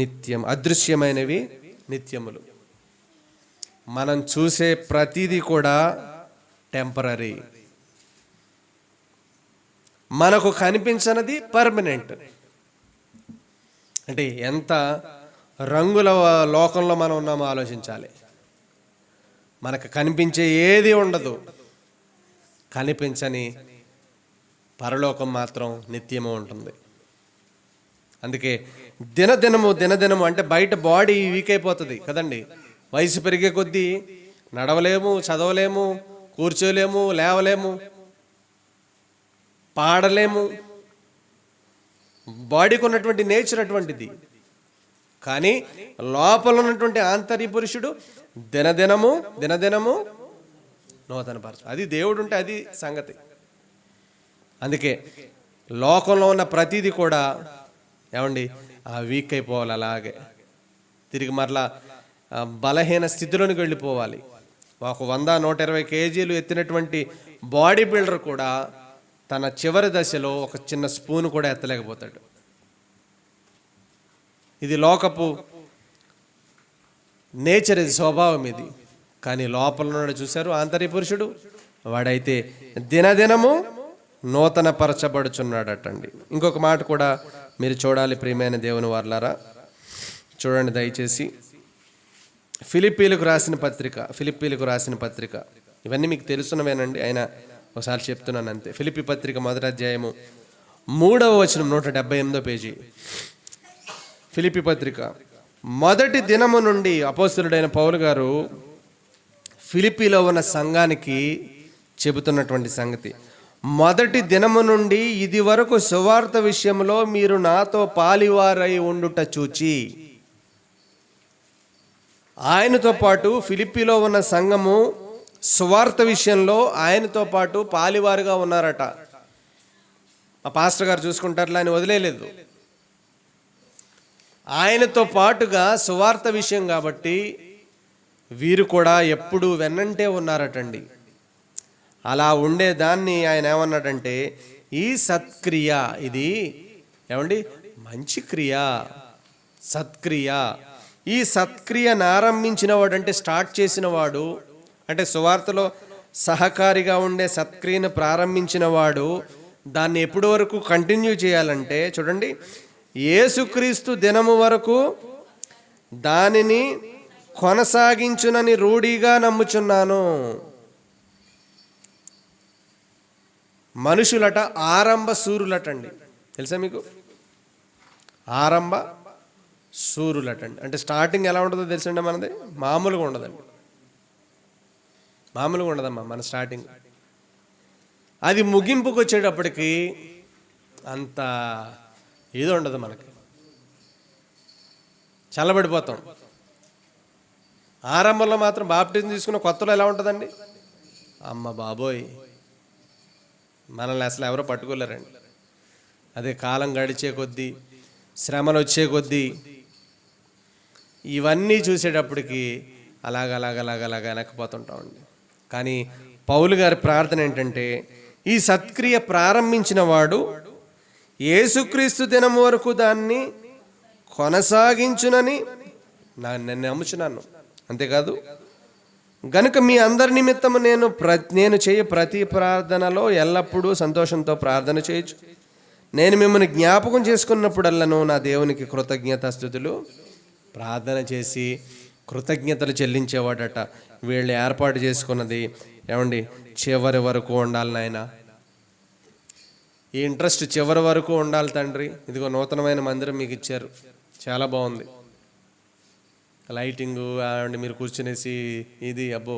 నిత్యం, అదృశ్యమైనవి నిత్యములు. మనం చూసే ప్రతిదీ కూడా టెంపరరీ, మనకు కనిపించనిది పర్మనెంట్. అంటే ఎంత రంగుల లోకంలో మనం ఉన్నామో ఆలోచించాలి. మనకు కనిపించే ఏది ఉండదు, కనిపించని పరలోకం మాత్రం నిత్యము ఉంటుంది. అందుకే దినదినము అంటే బయట బాడీ వీక్ అయిపోతుంది కదండి. వయసు పెరిగే కొద్దీ నడవలేము, చదవలేము, కూర్చోలేము, లేవలేము, పాడలేము. బాడీకి ఉన్నటువంటి నేచర్ అటువంటిది. కానీ లోపల ఉన్నటువంటి ఆంతర్య పురుషుడు దినదినము నూతన పరచు. అది దేవుడు ఉంటే అది సంగతి. అందుకే లోకంలో ఉన్న ప్రతిదీ కూడా ఏమండి వీక్ అయిపోవాలి. అలాగే తిరిగి మరలా బలహీన స్థితిలోనికి వెళ్ళిపోవాలి. ఒక 100-120 కేజీలు ఎత్తినటువంటి బాడీ బిల్డర్ కూడా తన చివరి దశలో ఒక చిన్న స్పూన్ కూడా ఎత్తలేకపోతాడు. ఇది లోకపు నేచర్, ఇది స్వభావం ఇది. కానీ లోపల ఉన్నాడు చూశారు ఆంతర్య పురుషుడు, వాడైతే దినదినము నూతన పరచబడుచున్నాడటండి. ఇంకొక మాట కూడా మీరు చూడాలి ప్రియమైన దేవుని వారలారా. చూడండి దయచేసి. ఫిలిప్పీలకు రాసిన పత్రిక ఇవన్నీ మీకు తెలుసున్నవేనండి, అయినా ఒకసారి చెప్తున్నాను అంతే. ఫిలిప్పీ పత్రిక 1వ అధ్యాయము 3వ వచనం 178వ పేజీ. ఫిలిప్పీ పత్రిక 1వ దినము నుండి అపోస్తలుడైన పౌలు గారు ఫిలిప్పీలో ఉన్న సంఘానికి చెబుతున్నటువంటి సంగతి. 1వ దినము నుండి ఇది వరకు సువార్త విషయంలో మీరు నాతో పాలివారై ఉండుట చూచి, ఆయనతో పాటు ఫిలిప్పీలో ఉన్న సంఘము సువార్త విషయంలో ఆయనతో పాటు పాలివారుగా ఉన్నారట. మా పాస్టర్ గారు చూసుకుంటారులే, ఆయన వదిలేదు. ఆయనతో పాటుగా సువార్త విషయం కాబట్టి వీరు కూడా ఎప్పుడూ వెన్నంటే ఉన్నారటండి. అలా ఉండేదాన్ని ఆయన ఏమన్నాడంటే, ఈ సత్క్రియ, ఇది ఏమండి మంచి క్రియ, సత్క్రియ. ఈ సత్క్రియను ఆరంభించిన వాడు, అంటే స్టార్ట్ చేసిన వాడు, అంటే సువార్తలో సహకారిగా ఉండే సత్క్రియను ప్రారంభించిన వాడు దాన్ని ఎప్పటి వరకు కంటిన్యూ చేయాలంటే, చూడండి, యేసుక్రీస్తు దినము వరకు దానిని కొనసాగించునని రూఢిగా నమ్ముచున్నాను. మనుషులట ఆరంభ సూరులటండి. తెలుసా మీకు? ఆరంభ సూరులటండి. అంటే స్టార్టింగ్ ఎలా ఉంటుందో తెలుసండి మనది? మామూలుగా ఉండదండి, మామూలుగా ఉండదమ్మా మన స్టార్టింగ్. అది ముగింపుకు వచ్చేటప్పటికి అంత ఏదో ఉండదు, మనకి చల్లబడిపోతాం. ఆరంభంలో మాత్రం బాప్టిజం తీసుకున్న కొత్తలో ఎలా ఉంటుందండి? అమ్మ బాబోయ్, మనల్ని అసలు ఎవరో పట్టుకోలేరండి. అదే కాలం గడిచే కొద్దీ, శ్రమలు వచ్చే కొద్దీ, ఇవన్నీ చూసేటప్పటికి అలాగ వెనక్కిపోతుంటామండి. కానీ పౌలు గారి ప్రార్థన ఏంటంటే, ఈ సత్క్రియ ప్రారంభించిన వాడు యేసుక్రీస్తు దినం వరకు దాన్ని కొనసాగించునని నేను నమ్ముచున్నాను. అంతేకాదు, గనుక మీ అందరి నిమిత్తము నేను చేయ ప్రతి ప్రార్థనలో ఎల్లప్పుడూ సంతోషంతో ప్రార్థన చేయొచ్చు. నేను మిమ్మల్ని జ్ఞాపకం చేసుకున్నప్పుడల్లను నా దేవునికి కృతజ్ఞతాస్తుతులు ప్రార్థన చేసి కృతజ్ఞతలు చెల్లించేవాడట. వీళ్ళు ఏర్పాటు చేసుకున్నది ఏమండి చివరి వరకు ఉండాలి నాయన. ఈ ఇంట్రెస్ట్ చివరి వరకు ఉండాలి తండ్రి. ఇదిగో నూతనమైన మందిరం మీకు ఇచ్చారు, చాలా బాగుంది, లైటింగు అండి, మీరు కూర్చునేసి ఇది అబ్బో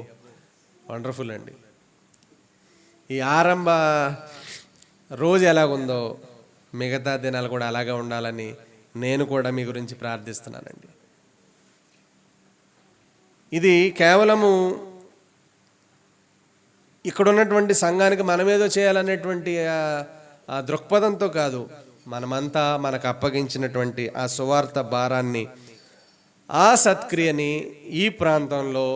వండర్ఫుల్ అండి. ఈ ఆరంభ రోజు ఎలాగుందో మిగతా దినాలు కూడా అలాగే ఉండాలని నేను కూడా మీ గురించి ప్రార్థిస్తున్నానండి. ఇది కేవలము ఇక్కడ ఉన్నటువంటి సంఘానికి మనమేదో చేయాలనేటువంటి ఆ దృక్పథంతో కాదు, మనమంతా మనకు అప్పగించినటువంటి ఆ సువార్త భారాన్ని, ఆ సత్క్రియని ఈ ప్రాంతంలో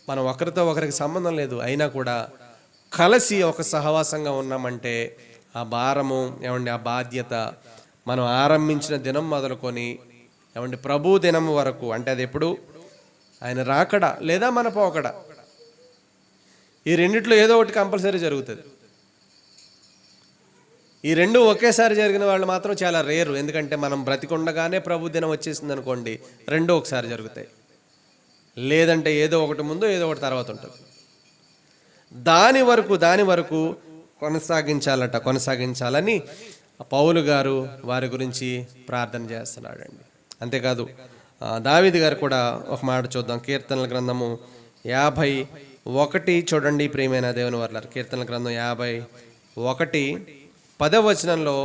మనం ఒకరితో ఒకరికి సంబంధం లేదు, అయినా కూడా కలిసి ఒక సహవాసంగా ఉన్నామంటే ఆ భారము ఏమండి, ఆ బాధ్యత మనం ఆరంభించిన దినం మొదలుకొని ఏమండి ప్రభు దినం వరకు, అంటే అది ఎప్పుడు ఆయన రాకడ లేదా మన పోకడ, ఈ రెండిట్లో ఏదో ఒకటి కంపల్సరీ జరుగుతుంది. ఈ రెండు ఒకేసారి జరిగిన వాళ్ళు మాత్రం చాలా రేరు. ఎందుకంటే మనం బ్రతికుండగానే ప్రభు దినం వచ్చేసింది అనుకోండి, రెండో ఒకసారి జరుగుతాయి. లేదంటే ఏదో ఒకటి ముందు ఏదో ఒకటి తర్వాత ఉంటుంది. దాని వరకు కొనసాగించాలని పౌలు గారు వారి గురించి ప్రార్థన చేస్తున్నాడండి. అంతేకాదు దావీదు గారు కూడా ఒక మాట చూద్దాం. కీర్తనల గ్రంథము 51 చూడండి ప్రియమైన దేవుని వర్లారు. కీర్తనల గ్రంథం 51 10వ వచనంలో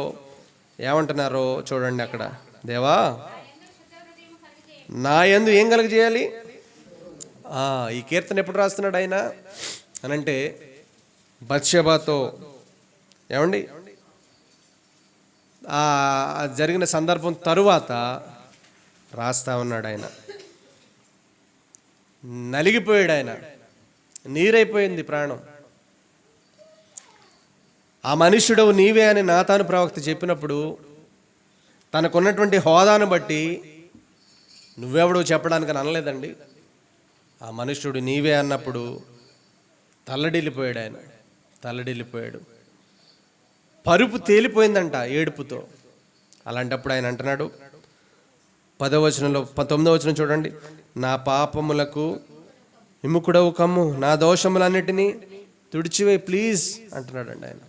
ఏమంటున్నారో చూడండి. అక్కడ, దేవా నా యందు ఏం కలుగజేయాలి? ఈ కీర్తన ఎప్పుడు రాస్తున్నాడు ఆయన అనంటే, బత్షెబాతో ఏమండి జరిగిన సందర్భం తరువాత రాస్తా ఉన్నాడు. ఆయన నలిగిపోయాడు, ఆయన నీరైపోయింది ప్రాణం. ఆ మనుష్యుడవు నీవే అని నాతాను ప్రవక్త చెప్పినప్పుడు తనకున్నటువంటి హోదాను బట్టి నువ్వెవడో చెప్పడానికి అనలేదండి. ఆ మనుష్యుడు నీవే అన్నప్పుడు తల్లడిల్లిపోయాడు, ఆయన తల్లడిల్లిపోయాడు, పరుపు తేలిపోయిందంట ఏడుపుతో. అలాంటప్పుడు ఆయన అంటున్నాడు 10వ వచనంలో, 19వ వచనం చూడండి, నా పాపములకు విముఖుడవు కమ్ము, నా దోషములన్నిటినీ తుడిచివేయి ప్లీజ్ అంటున్నాడండి ఆయన.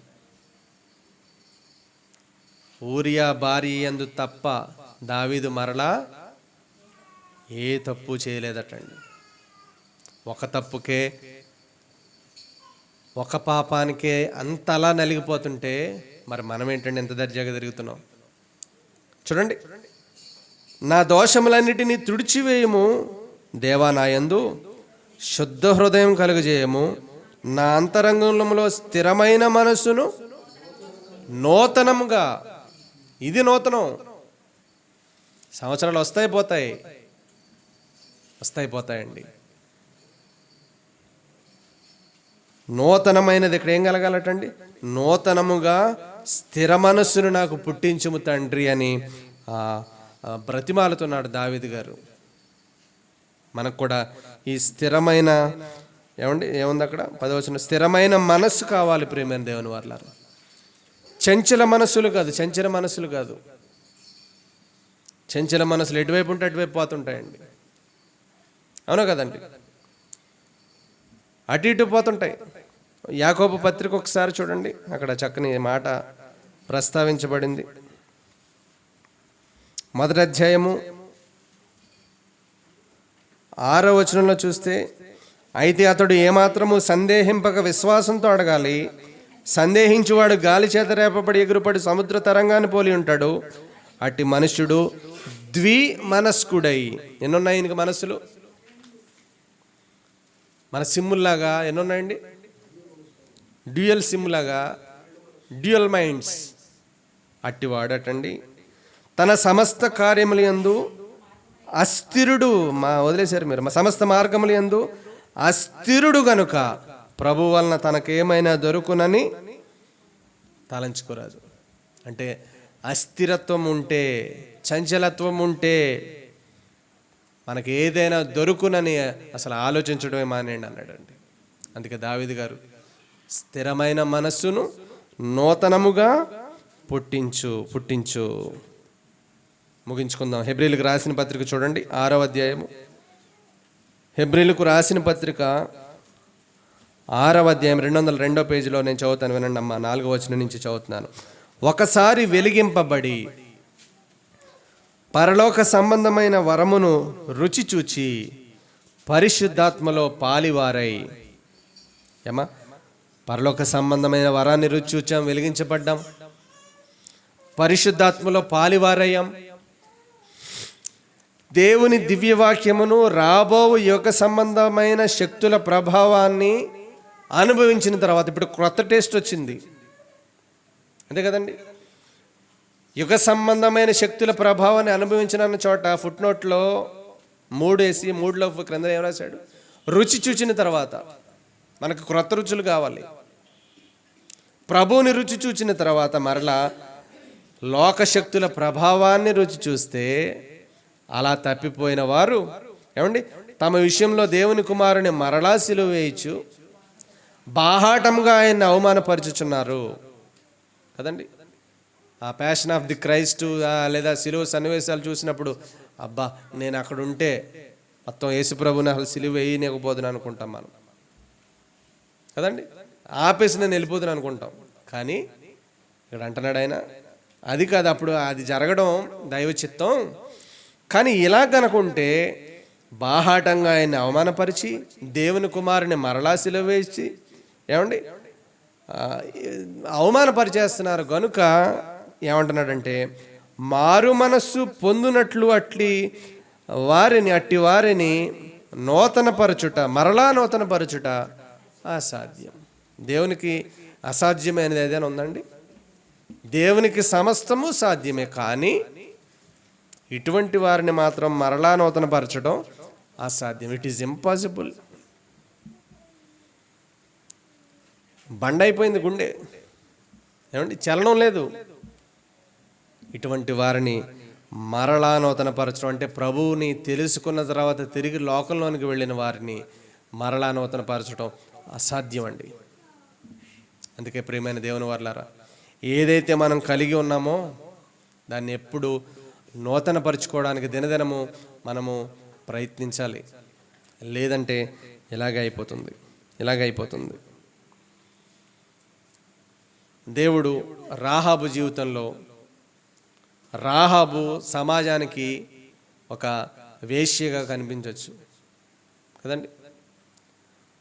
ఊరియా భార్య యందు తప్ప దావీదు మరలా ఏ తప్పు చేయలేదటండి. ఒక తప్పుకే, ఒక పాపానికే అంతలా నలిగిపోతుంటే మరి మనం ఏంటండి ఎంత దర్జాగా తిరుగుతున్నాం? చూడండి, నా దోషములన్నిటినీ తుడిచివేయము దేవా, నా యందు శుద్ధ హృదయం కలుగజేయము, నా అంతరంగంలో స్థిరమైన మనస్సును నూతనముగా. ఇది నూతనం, సంవత్సరాలు వస్తాయి పోతాయండి. నూతనమైనది ఇక్కడ ఏం కలగాలటండి? నూతనముగా స్థిర మనస్సును నాకు పుట్టించుము తండ్రి అని బ్రతిమాలుతున్నాడు దావీదు గారు. మనకు కూడా ఈ స్థిరమైన ఏముంది అక్కడ 10వ వచనం, స్థిరమైన మనస్సు కావాలి ప్రియమైన దేవుని వారలారా. చంచల మనస్సులు కాదు. చంచల మనసులు ఎటువైపు ఉంటే అటువైపు పోతుంటాయండి. అవునా కదండి? అటు ఇటు పోతుంటాయి. యాకోబు పత్రిక ఒకసారి చూడండి, అక్కడ చక్కని మాట ప్రస్తావించబడింది. 1వ అధ్యాయము 6వ వచనంలో చూస్తే, అయితే అతడు ఏమాత్రము సందేహింపక విశ్వాసంతో అడగాలి. సందేహించువాడు గాలి చేత రేపబడి ఎగురుపడి సముద్ర తరంగాన్ని పోలి ఉంటాడు. అట్టి మనుష్యుడు ద్విమనస్కుడై. ఎన్నున్నాయి ఇంక మనస్సులు? మన సిమ్ముల్లాగా ఎన్నున్నాయండి? డ్యూయల్ సిమ్లాగా, డ్యూయల్ మైండ్స్. అట్టి వాడటండి తన సమస్త కార్యముల యందు అస్థిరుడు. వదిలేశారు మీరు. మా సమస్త మార్గముల యందు అస్థిరుడు గనుక ప్రభు వలన తనకేమైనా దొరుకునని తలంచుకోరాదు. అంటే అస్థిరత్వం ఉంటే, చంచలత్వం ఉంటే మనకి ఏదైనా దొరుకునని అసలు ఆలోచించడమే మానేయండి అన్నాడండి. అందుకే దావీదు గారు స్థిరమైన మనస్సును నూతనముగా పుట్టించు. ముగించుకుందాం. హెబ్రీలకు రాసిన పత్రిక చూడండి, 6వ అధ్యాయము. హెబ్రీలకు రాసిన పత్రిక 6వ అధ్యాయం 202వ పేజీలో నేను చదువుతాను, వినండి అమ్మా. 4వ వచనం నుంచి చదువుతున్నాను. ఒకసారి వెలిగింపబడి పరలోక సంబంధమైన వరమును రుచి చూచి పరిశుద్ధాత్మలో పాలివారై. ఏమా? పరలోక సంబంధమైన వరాన్ని రుచి చూచాం, వెలిగించబడ్డాం, పరిశుద్ధాత్మలో పాలివారయ్యాం. దేవుని దివ్యవాక్యమును, రాబో యుగ సంబంధమైన శక్తుల ప్రభావాన్ని అనుభవించిన తర్వాత ఇప్పుడు క్రొత్త టేస్ట్ వచ్చింది. అంతే కదండి? యుగ సంబంధమైన శక్తుల ప్రభావాన్ని అనుభవించిన చోట ఫుట్ నోట్లో 3 వేసి 3లో క్రింద ఏం రాశాడు? రుచి చూచిన తర్వాత. మనకు క్రొత్త రుచులు కావాలి. ప్రభువుని రుచి చూచిన తర్వాత మరలా లోకశక్తుల ప్రభావాన్ని రుచి చూస్తే అలా తప్పిపోయిన వారు తమ విషయంలో దేవుని కుమారుని మరలా సిలువ వేయచ్చు బాహాటంగా ఆయన్ని అవమానపరుచుచున్నారు కదండి. ఆ ప్యాషన్ ఆఫ్ ది క్రైస్ట్ లేదా సిలువ సన్నివేశాలు చూసినప్పుడు అబ్బా నేను అక్కడ ఉంటే మొత్తం యేసుప్రభుని అసలు సిలువ వేయలేకపోతున్నాను అనుకుంటాం మనం కదండి. ఆపేసి నేను వెళ్ళిపోతున్నాను అనుకుంటాం. కానీ ఇక్కడ అంటున్నాడు ఆయన అది కాదు, అప్పుడు అది జరగడం దైవ చిత్తం. కానీ ఇలా కనుకుంటే బాహాటంగా ఆయన్ని అవమానపరిచి దేవుని కుమారుని మరలా సిలువ వేసి అవమానపరిచేస్తున్నారు కనుక ఏమంటున్నాడంటే మారు మనస్సు పొందునట్లు అట్టి వారిని మరలా నూతనపరచుట అసాధ్యం. దేవునికి అసాధ్యమైనది ఏదైనా ఉందండి? దేవునికి సమస్తము సాధ్యమే. కానీ ఇటువంటి వారిని మాత్రం మరలా నూతనపరచడం అసాధ్యం. It is impossible. బండైపోయింది గుండె, చలనం లేదు. ఇటువంటి వారిని మరలా నూతనపరచడం అంటే ప్రభువుని తెలుసుకున్న తర్వాత తిరిగి లోకంలోనికి వెళ్ళిన వారిని మరలా నూతనపరచడం అసాధ్యం అండి. అందుకే ప్రియమైన దేవుని వారలారా, ఏదైతే మనం కలిగి ఉన్నామో దాన్ని ఎప్పుడు నూతనపరుచుకోవడానికి దినదినము మనము ప్రయత్నించాలి. లేదంటే ఇలాగే అయిపోతుంది. దేవుడు రాహాబు జీవితంలో, రాహాబు సమాజానికి ఒక వేశ్యగా కనిపించవచ్చు కదండి.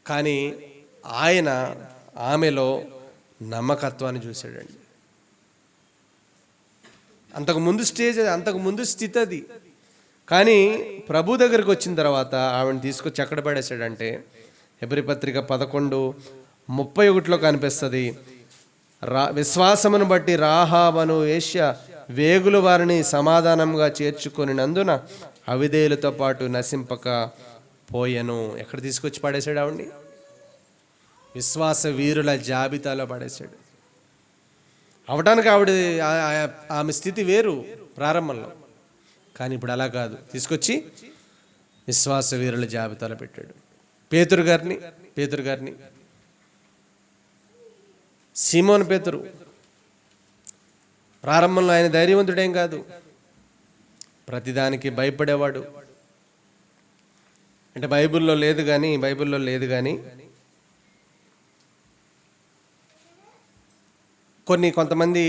కానీ ఆయన ఆమెలో నమ్మకత్వాన్ని చూశాడండి. అంతకుముందు స్థితి అది. కానీ ప్రభు దగ్గరికి వచ్చిన తర్వాత ఆవిడని తీసుకొచ్చి ఎక్కడ పడేశాడంటే హెబ్రీ పత్రిక 11:31 కనిపిస్తుంది. విశ్వాసమును బట్టి రాహాబను వేశ్య వేగులు వారిని సమాధానంగా చేర్చుకొనినందున అవిధేయులతో పాటు నశింపక పోయెను. ఎక్కడ తీసుకొచ్చి పడేశాడు ఆవిడ్ని? విశ్వాస వీరుల జాబితాలో పడేశాడు. అవటానికి ఆమె స్థితి వేరు ప్రారంభంలో, కానీ ఇప్పుడు అలా కాదు, తీసుకొచ్చి విశ్వాస వీరుల జాబితాలో పెట్టాడు. పేతురు గారిని సీమోను పేతురు ప్రారంభంలో ఆయన ధైర్యవంతుడేం కాదు, ప్రతిదానికి భయపడేవాడు. అంటే బైబిల్లో లేదు కానీ కొంతమంది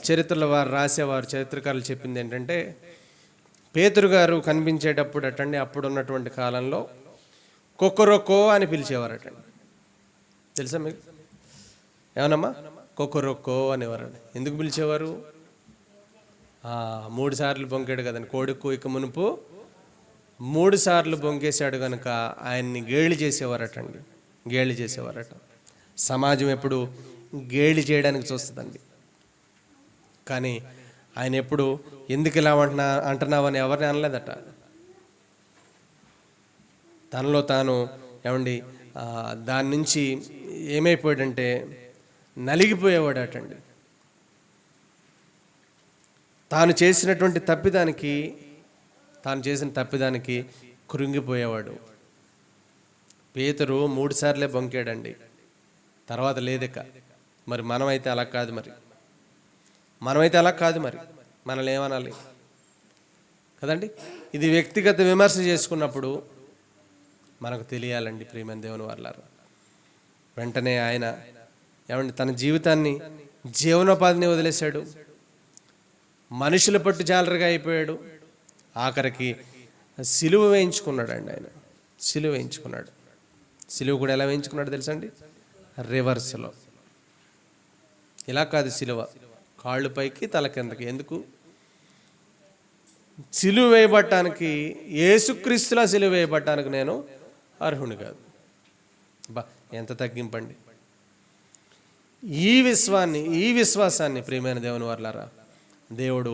చరిత్రలో వారు రాసేవారు, చరిత్రకారులు చెప్పింది ఏంటంటే, పేతురు గారు కనిపించేటప్పుడు అప్పుడు ఉన్నటువంటి కాలంలో కొక్కరొక్కో అని పిలిచేవారటండి. తెలుసా మీకు? ఏమనమ్మా? కొక్కరొక్కో అనేవారండి. ఎందుకు పిలిచేవారు? 3 సార్లు బొంకాడు కదండి, కోడికు ఇక మునుపు 3 సార్లు బొంకేశాడు కనుక ఆయన్ని గేలి చేసేవారట. సమాజం ఎప్పుడు గేలి చేయడానికి చూస్తుందండి, కానీ ఆయన ఎప్పుడు ఎందుకు ఇలా అంటున్నావని ఎవరిని అనలేదట. తనలో తాను దాని నుంచి ఏమైపోయాడంటే నలిగిపోయేవాడటండి. తాను చేసిన తప్పిదానికి కృంగిపోయేవాడు. పేతురు 3 సార్లే బొంకాడండి, తర్వాత లేదక. మరి మనమైతే అలా కాదు, మనల్ని ఏమనాలి కదండి? ఇది వ్యక్తిగత విమర్శ చేసుకున్నప్పుడు మనకు తెలియాలండి ప్రియమైన దేవుని వారలారా. వెంటనే ఆయన తన జీవితాన్ని, జీవనోపాధిని వదిలేశాడు. మనుషుల పట్టు జాలరుగా అయిపోయాడు. ఆఖరికి సిలువ వేయించుకున్నాడండి. ఆయన సిలువ వేయించుకున్నాడు. సిలువ కూడా ఎలా వేయించుకున్నాడు తెలుసండి? రివర్స్లో. ఇలా కాదు సిలువ, కాళ్ళు పైకి తల కిందకి. ఎందుకు? సిలువ వేయబట్టానికి, యేసుక్రీస్తులా సిలువ వేయబట్టానికి నేను అర్హుని కాదు. ఎంత తగ్గింపండి! ఈ విశ్వాసాన్ని ప్రియమైన దేవుని వారలారా, దేవుడు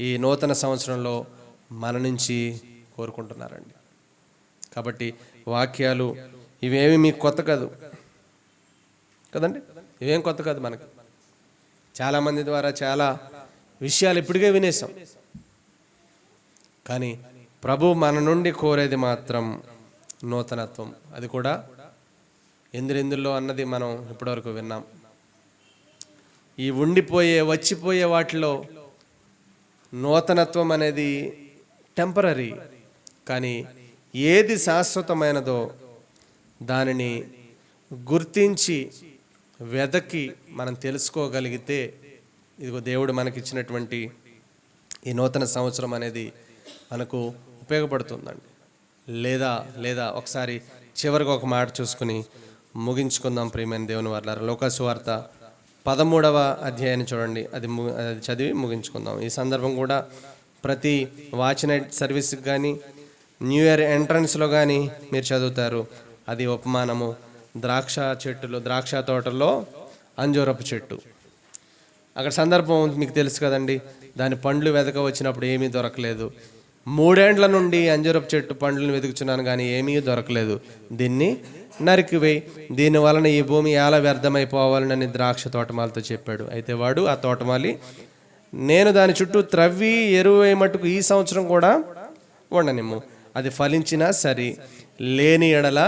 ఈ నూతన సంవత్సరంలో మన నుంచి కోరుకుంటున్నారండి. కాబట్టి వాక్యాలు ఇవేమి మీకు కొత్త కాదు కదండి, ఇవేం కొత్త కాదు. మనకి చాలామంది ద్వారా చాలా విషయాలు ఇప్పటికే వినేసాం, కానీ ప్రభు మన నుండి కోరేది మాత్రం నూతనత్వం. అది కూడా ఎందులో అన్నది మనం ఇప్పటివరకు విన్నాం. ఈ వచ్చిపోయే వాటిలో నూతనత్వం అనేది టెంపరరీ, కానీ ఏది శాశ్వతమైనదో దానిని గుర్తించి వెదకి మనం తెలుసుకోగలిగితే, ఇదిగో దేవుడు మనకిచ్చినటువంటి ఈ నూతన సంవత్సరం అనేది మనకు ఉపయోగపడుతుందండి. లేదా ఒకసారి చివరికి ఒక మాట చూసుకుని ముగించుకుందాం ప్రియమైన దేవుని వారలారా. లూకా సువార్త 13వ అధ్యాయాన్ని చూడండి, అది చదివి ముగించుకుందాం. ఈ సందర్భం కూడా ప్రతి వాచ్ నైట్ సర్వీస్కి కానీ, న్యూ ఇయర్ ఎంట్రన్స్లో కానీ మీరు చదువుతారు. అది ఉపమానము. ద్రాక్ష తోటలో అంజూరపు చెట్టు. అక్కడ సందర్భం మీకు తెలుసు కదండి. దాని పండ్లు వెదక వచ్చినప్పుడు ఏమీ దొరకలేదు. 3 ఏండ్ల నుండి అంజూరపు చెట్టు పండ్లను వెతుకుచున్నాను కానీ ఏమీ దొరకలేదు. దీన్ని నరికివేయి, దీని వలన ఈ భూమి ఎలా వ్యర్థమైపోవాలని ద్రాక్ష తోటమాలతో చెప్పాడు. అయితే వాడు, ఆ తోటమాలి, నేను దాని చుట్టూ త్రవ్వి ఎరువు వేయమట్టుకు ఈ సంవత్సరం కూడా ఉండనిమ్ము, అది ఫలించినా సరి, లేని ఎడల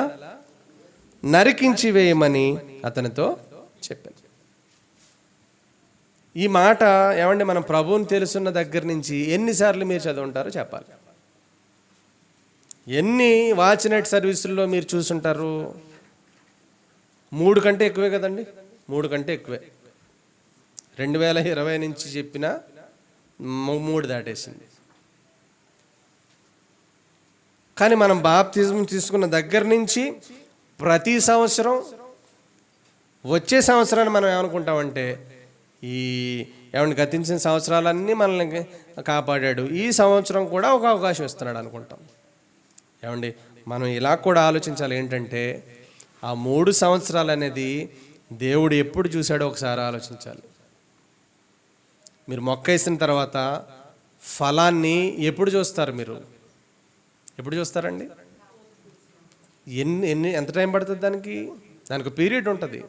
నరికించి వేయమని అతనితో చెప్పాను. ఈ మాట మనం ప్రభువుని తెలుసున్న దగ్గర నుంచి ఎన్నిసార్లు మీరు చదువుంటారో చెప్పాలి. ఎన్ని వాచ్ నైట్ సర్వీసుల్లో మీరు చూసుంటారు? 3 కంటే ఎక్కువే కదండి, 3 కంటే ఎక్కువే. 2020 నుంచి చెప్పిన 3 దాటేసింది. కానీ మనం బాప్తిజం తీసుకున్న దగ్గర నుంచి ప్రతి సంవత్సరం, వచ్చే సంవత్సరాన్ని మనం ఏమనుకుంటామంటే, గతించిన సంవత్సరాలన్నీ మనల్ని కాపాడాడు, ఈ సంవత్సరం కూడా ఒక అవకాశం ఇస్తున్నాడు అనుకుంటాం. మనం ఇలా కూడా ఆలోచించాలి. ఏంటంటే ఆ 3 సంవత్సరాలు అనేది దేవుడు ఎప్పుడు చూశాడో ఒకసారి ఆలోచించాలి. మీరు మొక్క వేసిన తర్వాత ఫలాన్ని ఎప్పుడు చూస్తారు? మీరు ఎప్పుడు చూస్తారండి? ఎంత టైం పడుతుంది దానికి? దానికి పీరియడ్ ఉంటుంది.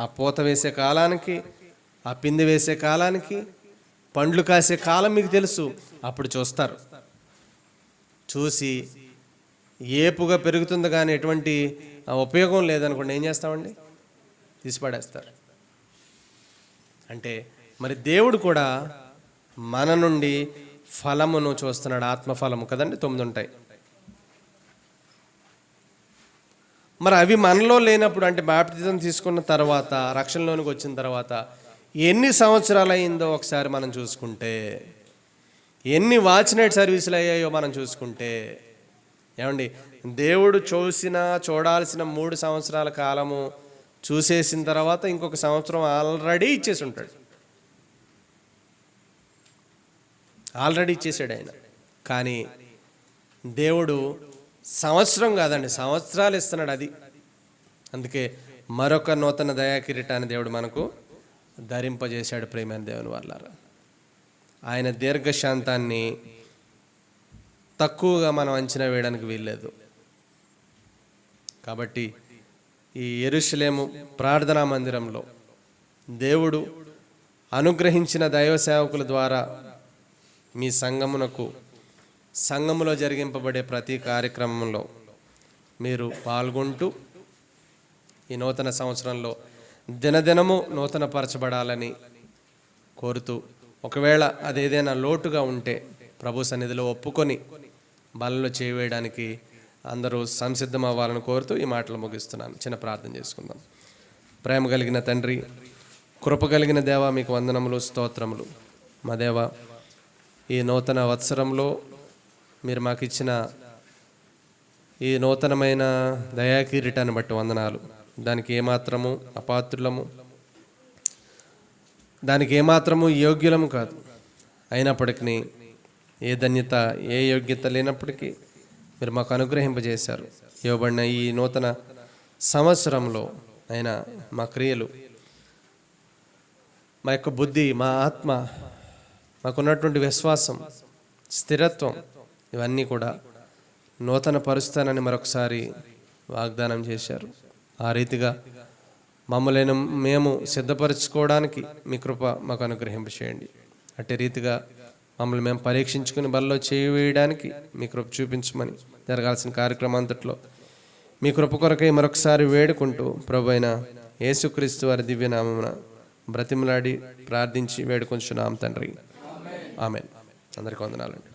ఆ పూత వేసే కాలానికి, ఆ పిండి వేసే కాలానికి, పండ్లు కాసే కాలం మీకు తెలుసు. అప్పుడు చూస్తారు. చూసి ఏపుగా పెరుగుతుంది కానీ ఎటువంటి ఉపయోగం లేదనుకోండి, ఏం చేస్తామండి? తీసిపడేస్తారు. అంటే మరి దేవుడు కూడా మన నుండి ఫలమును చూస్తున్నాడు. ఆత్మఫలము కదండి, 9 ఉంటాయి. మరి అవి మనలో లేనప్పుడు, అంటే బాప్తిజం తీసుకున్న తర్వాత, రక్షణలోనికి వచ్చిన తర్వాత ఎన్ని సంవత్సరాలు అయిందో ఒకసారి మనం చూసుకుంటే, ఎన్ని వాచ్ నైట్ సర్వీసులు అయ్యాయో మనం చూసుకుంటే, ఏమండి, దేవుడు చూడాల్సిన 3 సంవత్సరాల కాలము చూసేసిన తర్వాత ఇంకొక సంవత్సరం ఆల్రెడీ ఇచ్చేసి ఉంటాడు. ఆల్రెడీ ఇచ్చేసాడు ఆయన. కానీ దేవుడు సంవత్సరం కాదండి, సంవత్సరాలు ఇస్తున్నాడు. అది అందుకే మరొక నూతన దయాకిరీటాన్ని దేవుడు మనకు ధరింపజేశాడు. ప్రేమైన దేవుని వాళ్ళారా, ఆయన దీర్ఘశాంతాన్ని తక్కువగా మనం అంచనా వేయడానికి వీల్లేదు. కాబట్టి ఈ యెరూషలేము ప్రార్థనా మందిరంలో దేవుడు అనుగ్రహించిన దైవ సేవకుల ద్వారా మీ సంఘములో జరిగింపబడే ప్రతి కార్యక్రమంలో మీరు పాల్గొంటూ ఈ నూతన సంవత్సరంలో దినదినము నూతనపరచబడాలని కోరుతూ, ఒకవేళ అదేదైనా లోటుగా ఉంటే ప్రభు సన్నిధిలో ఒప్పుకొని బలలో చేయవేయడానికి అందరూ సంసిద్ధం అవ్వాలని కోరుతూ ఈ మాటలు ముగిస్తున్నాను. చిన్న ప్రార్థన చేసుకుందాం. ప్రేమ కలిగిన తండ్రి, కృప కలిగిన దేవ, మీకు వందనములు, స్తోత్రములు. మా దేవ, ఈ నూతన వత్సరంలో మీరు మాకు ఇచ్చిన ఈ నూతనమైన దయాకిరీటాన్ని బట్టి వందనాలు. దానికి ఏమాత్రము అపాత్రులము, దానికి ఏమాత్రము యోగ్యులము కాదు. అయినప్పటికీ ఏ ధన్యత, ఏ యోగ్యత లేనప్పటికీ మీరు మాకు అనుగ్రహింపజేశారు. ఇవ్వబడిన ఈ నూతన సంవత్సరంలో అయినా మా క్రియలు, మా యొక్క బుద్ధి, మా ఆత్మ, మాకున్నటువంటి విశ్వాసం, స్థిరత్వం, ఇవన్నీ కూడా నూతన పరుస్తానని మరొకసారి వాగ్దానం చేశారు. ఆ రీతిగా మమ్మల్ని మేము సిద్ధపరచుకోవడానికి మీ కృప మాకు అనుగ్రహింప చేయండి. అట్టి రీతిగా మమ్మల్ని మేము పరీక్షించుకుని బలలో చేయవేయడానికి మీ కృప చూపించమని, జరగాల్సిన కార్యక్రమం అంతట్లో మీ కృప కొరకై మరొకసారి వేడుకుంటూ ప్రభు అయిన యేసుక్రీస్తు వారి దివ్యనామమున బ్రతిమలాడి ప్రార్థించి వేడుకొంచున్నాం తండ్రి. ఆమేన్. అందరికీ వందనాలండి.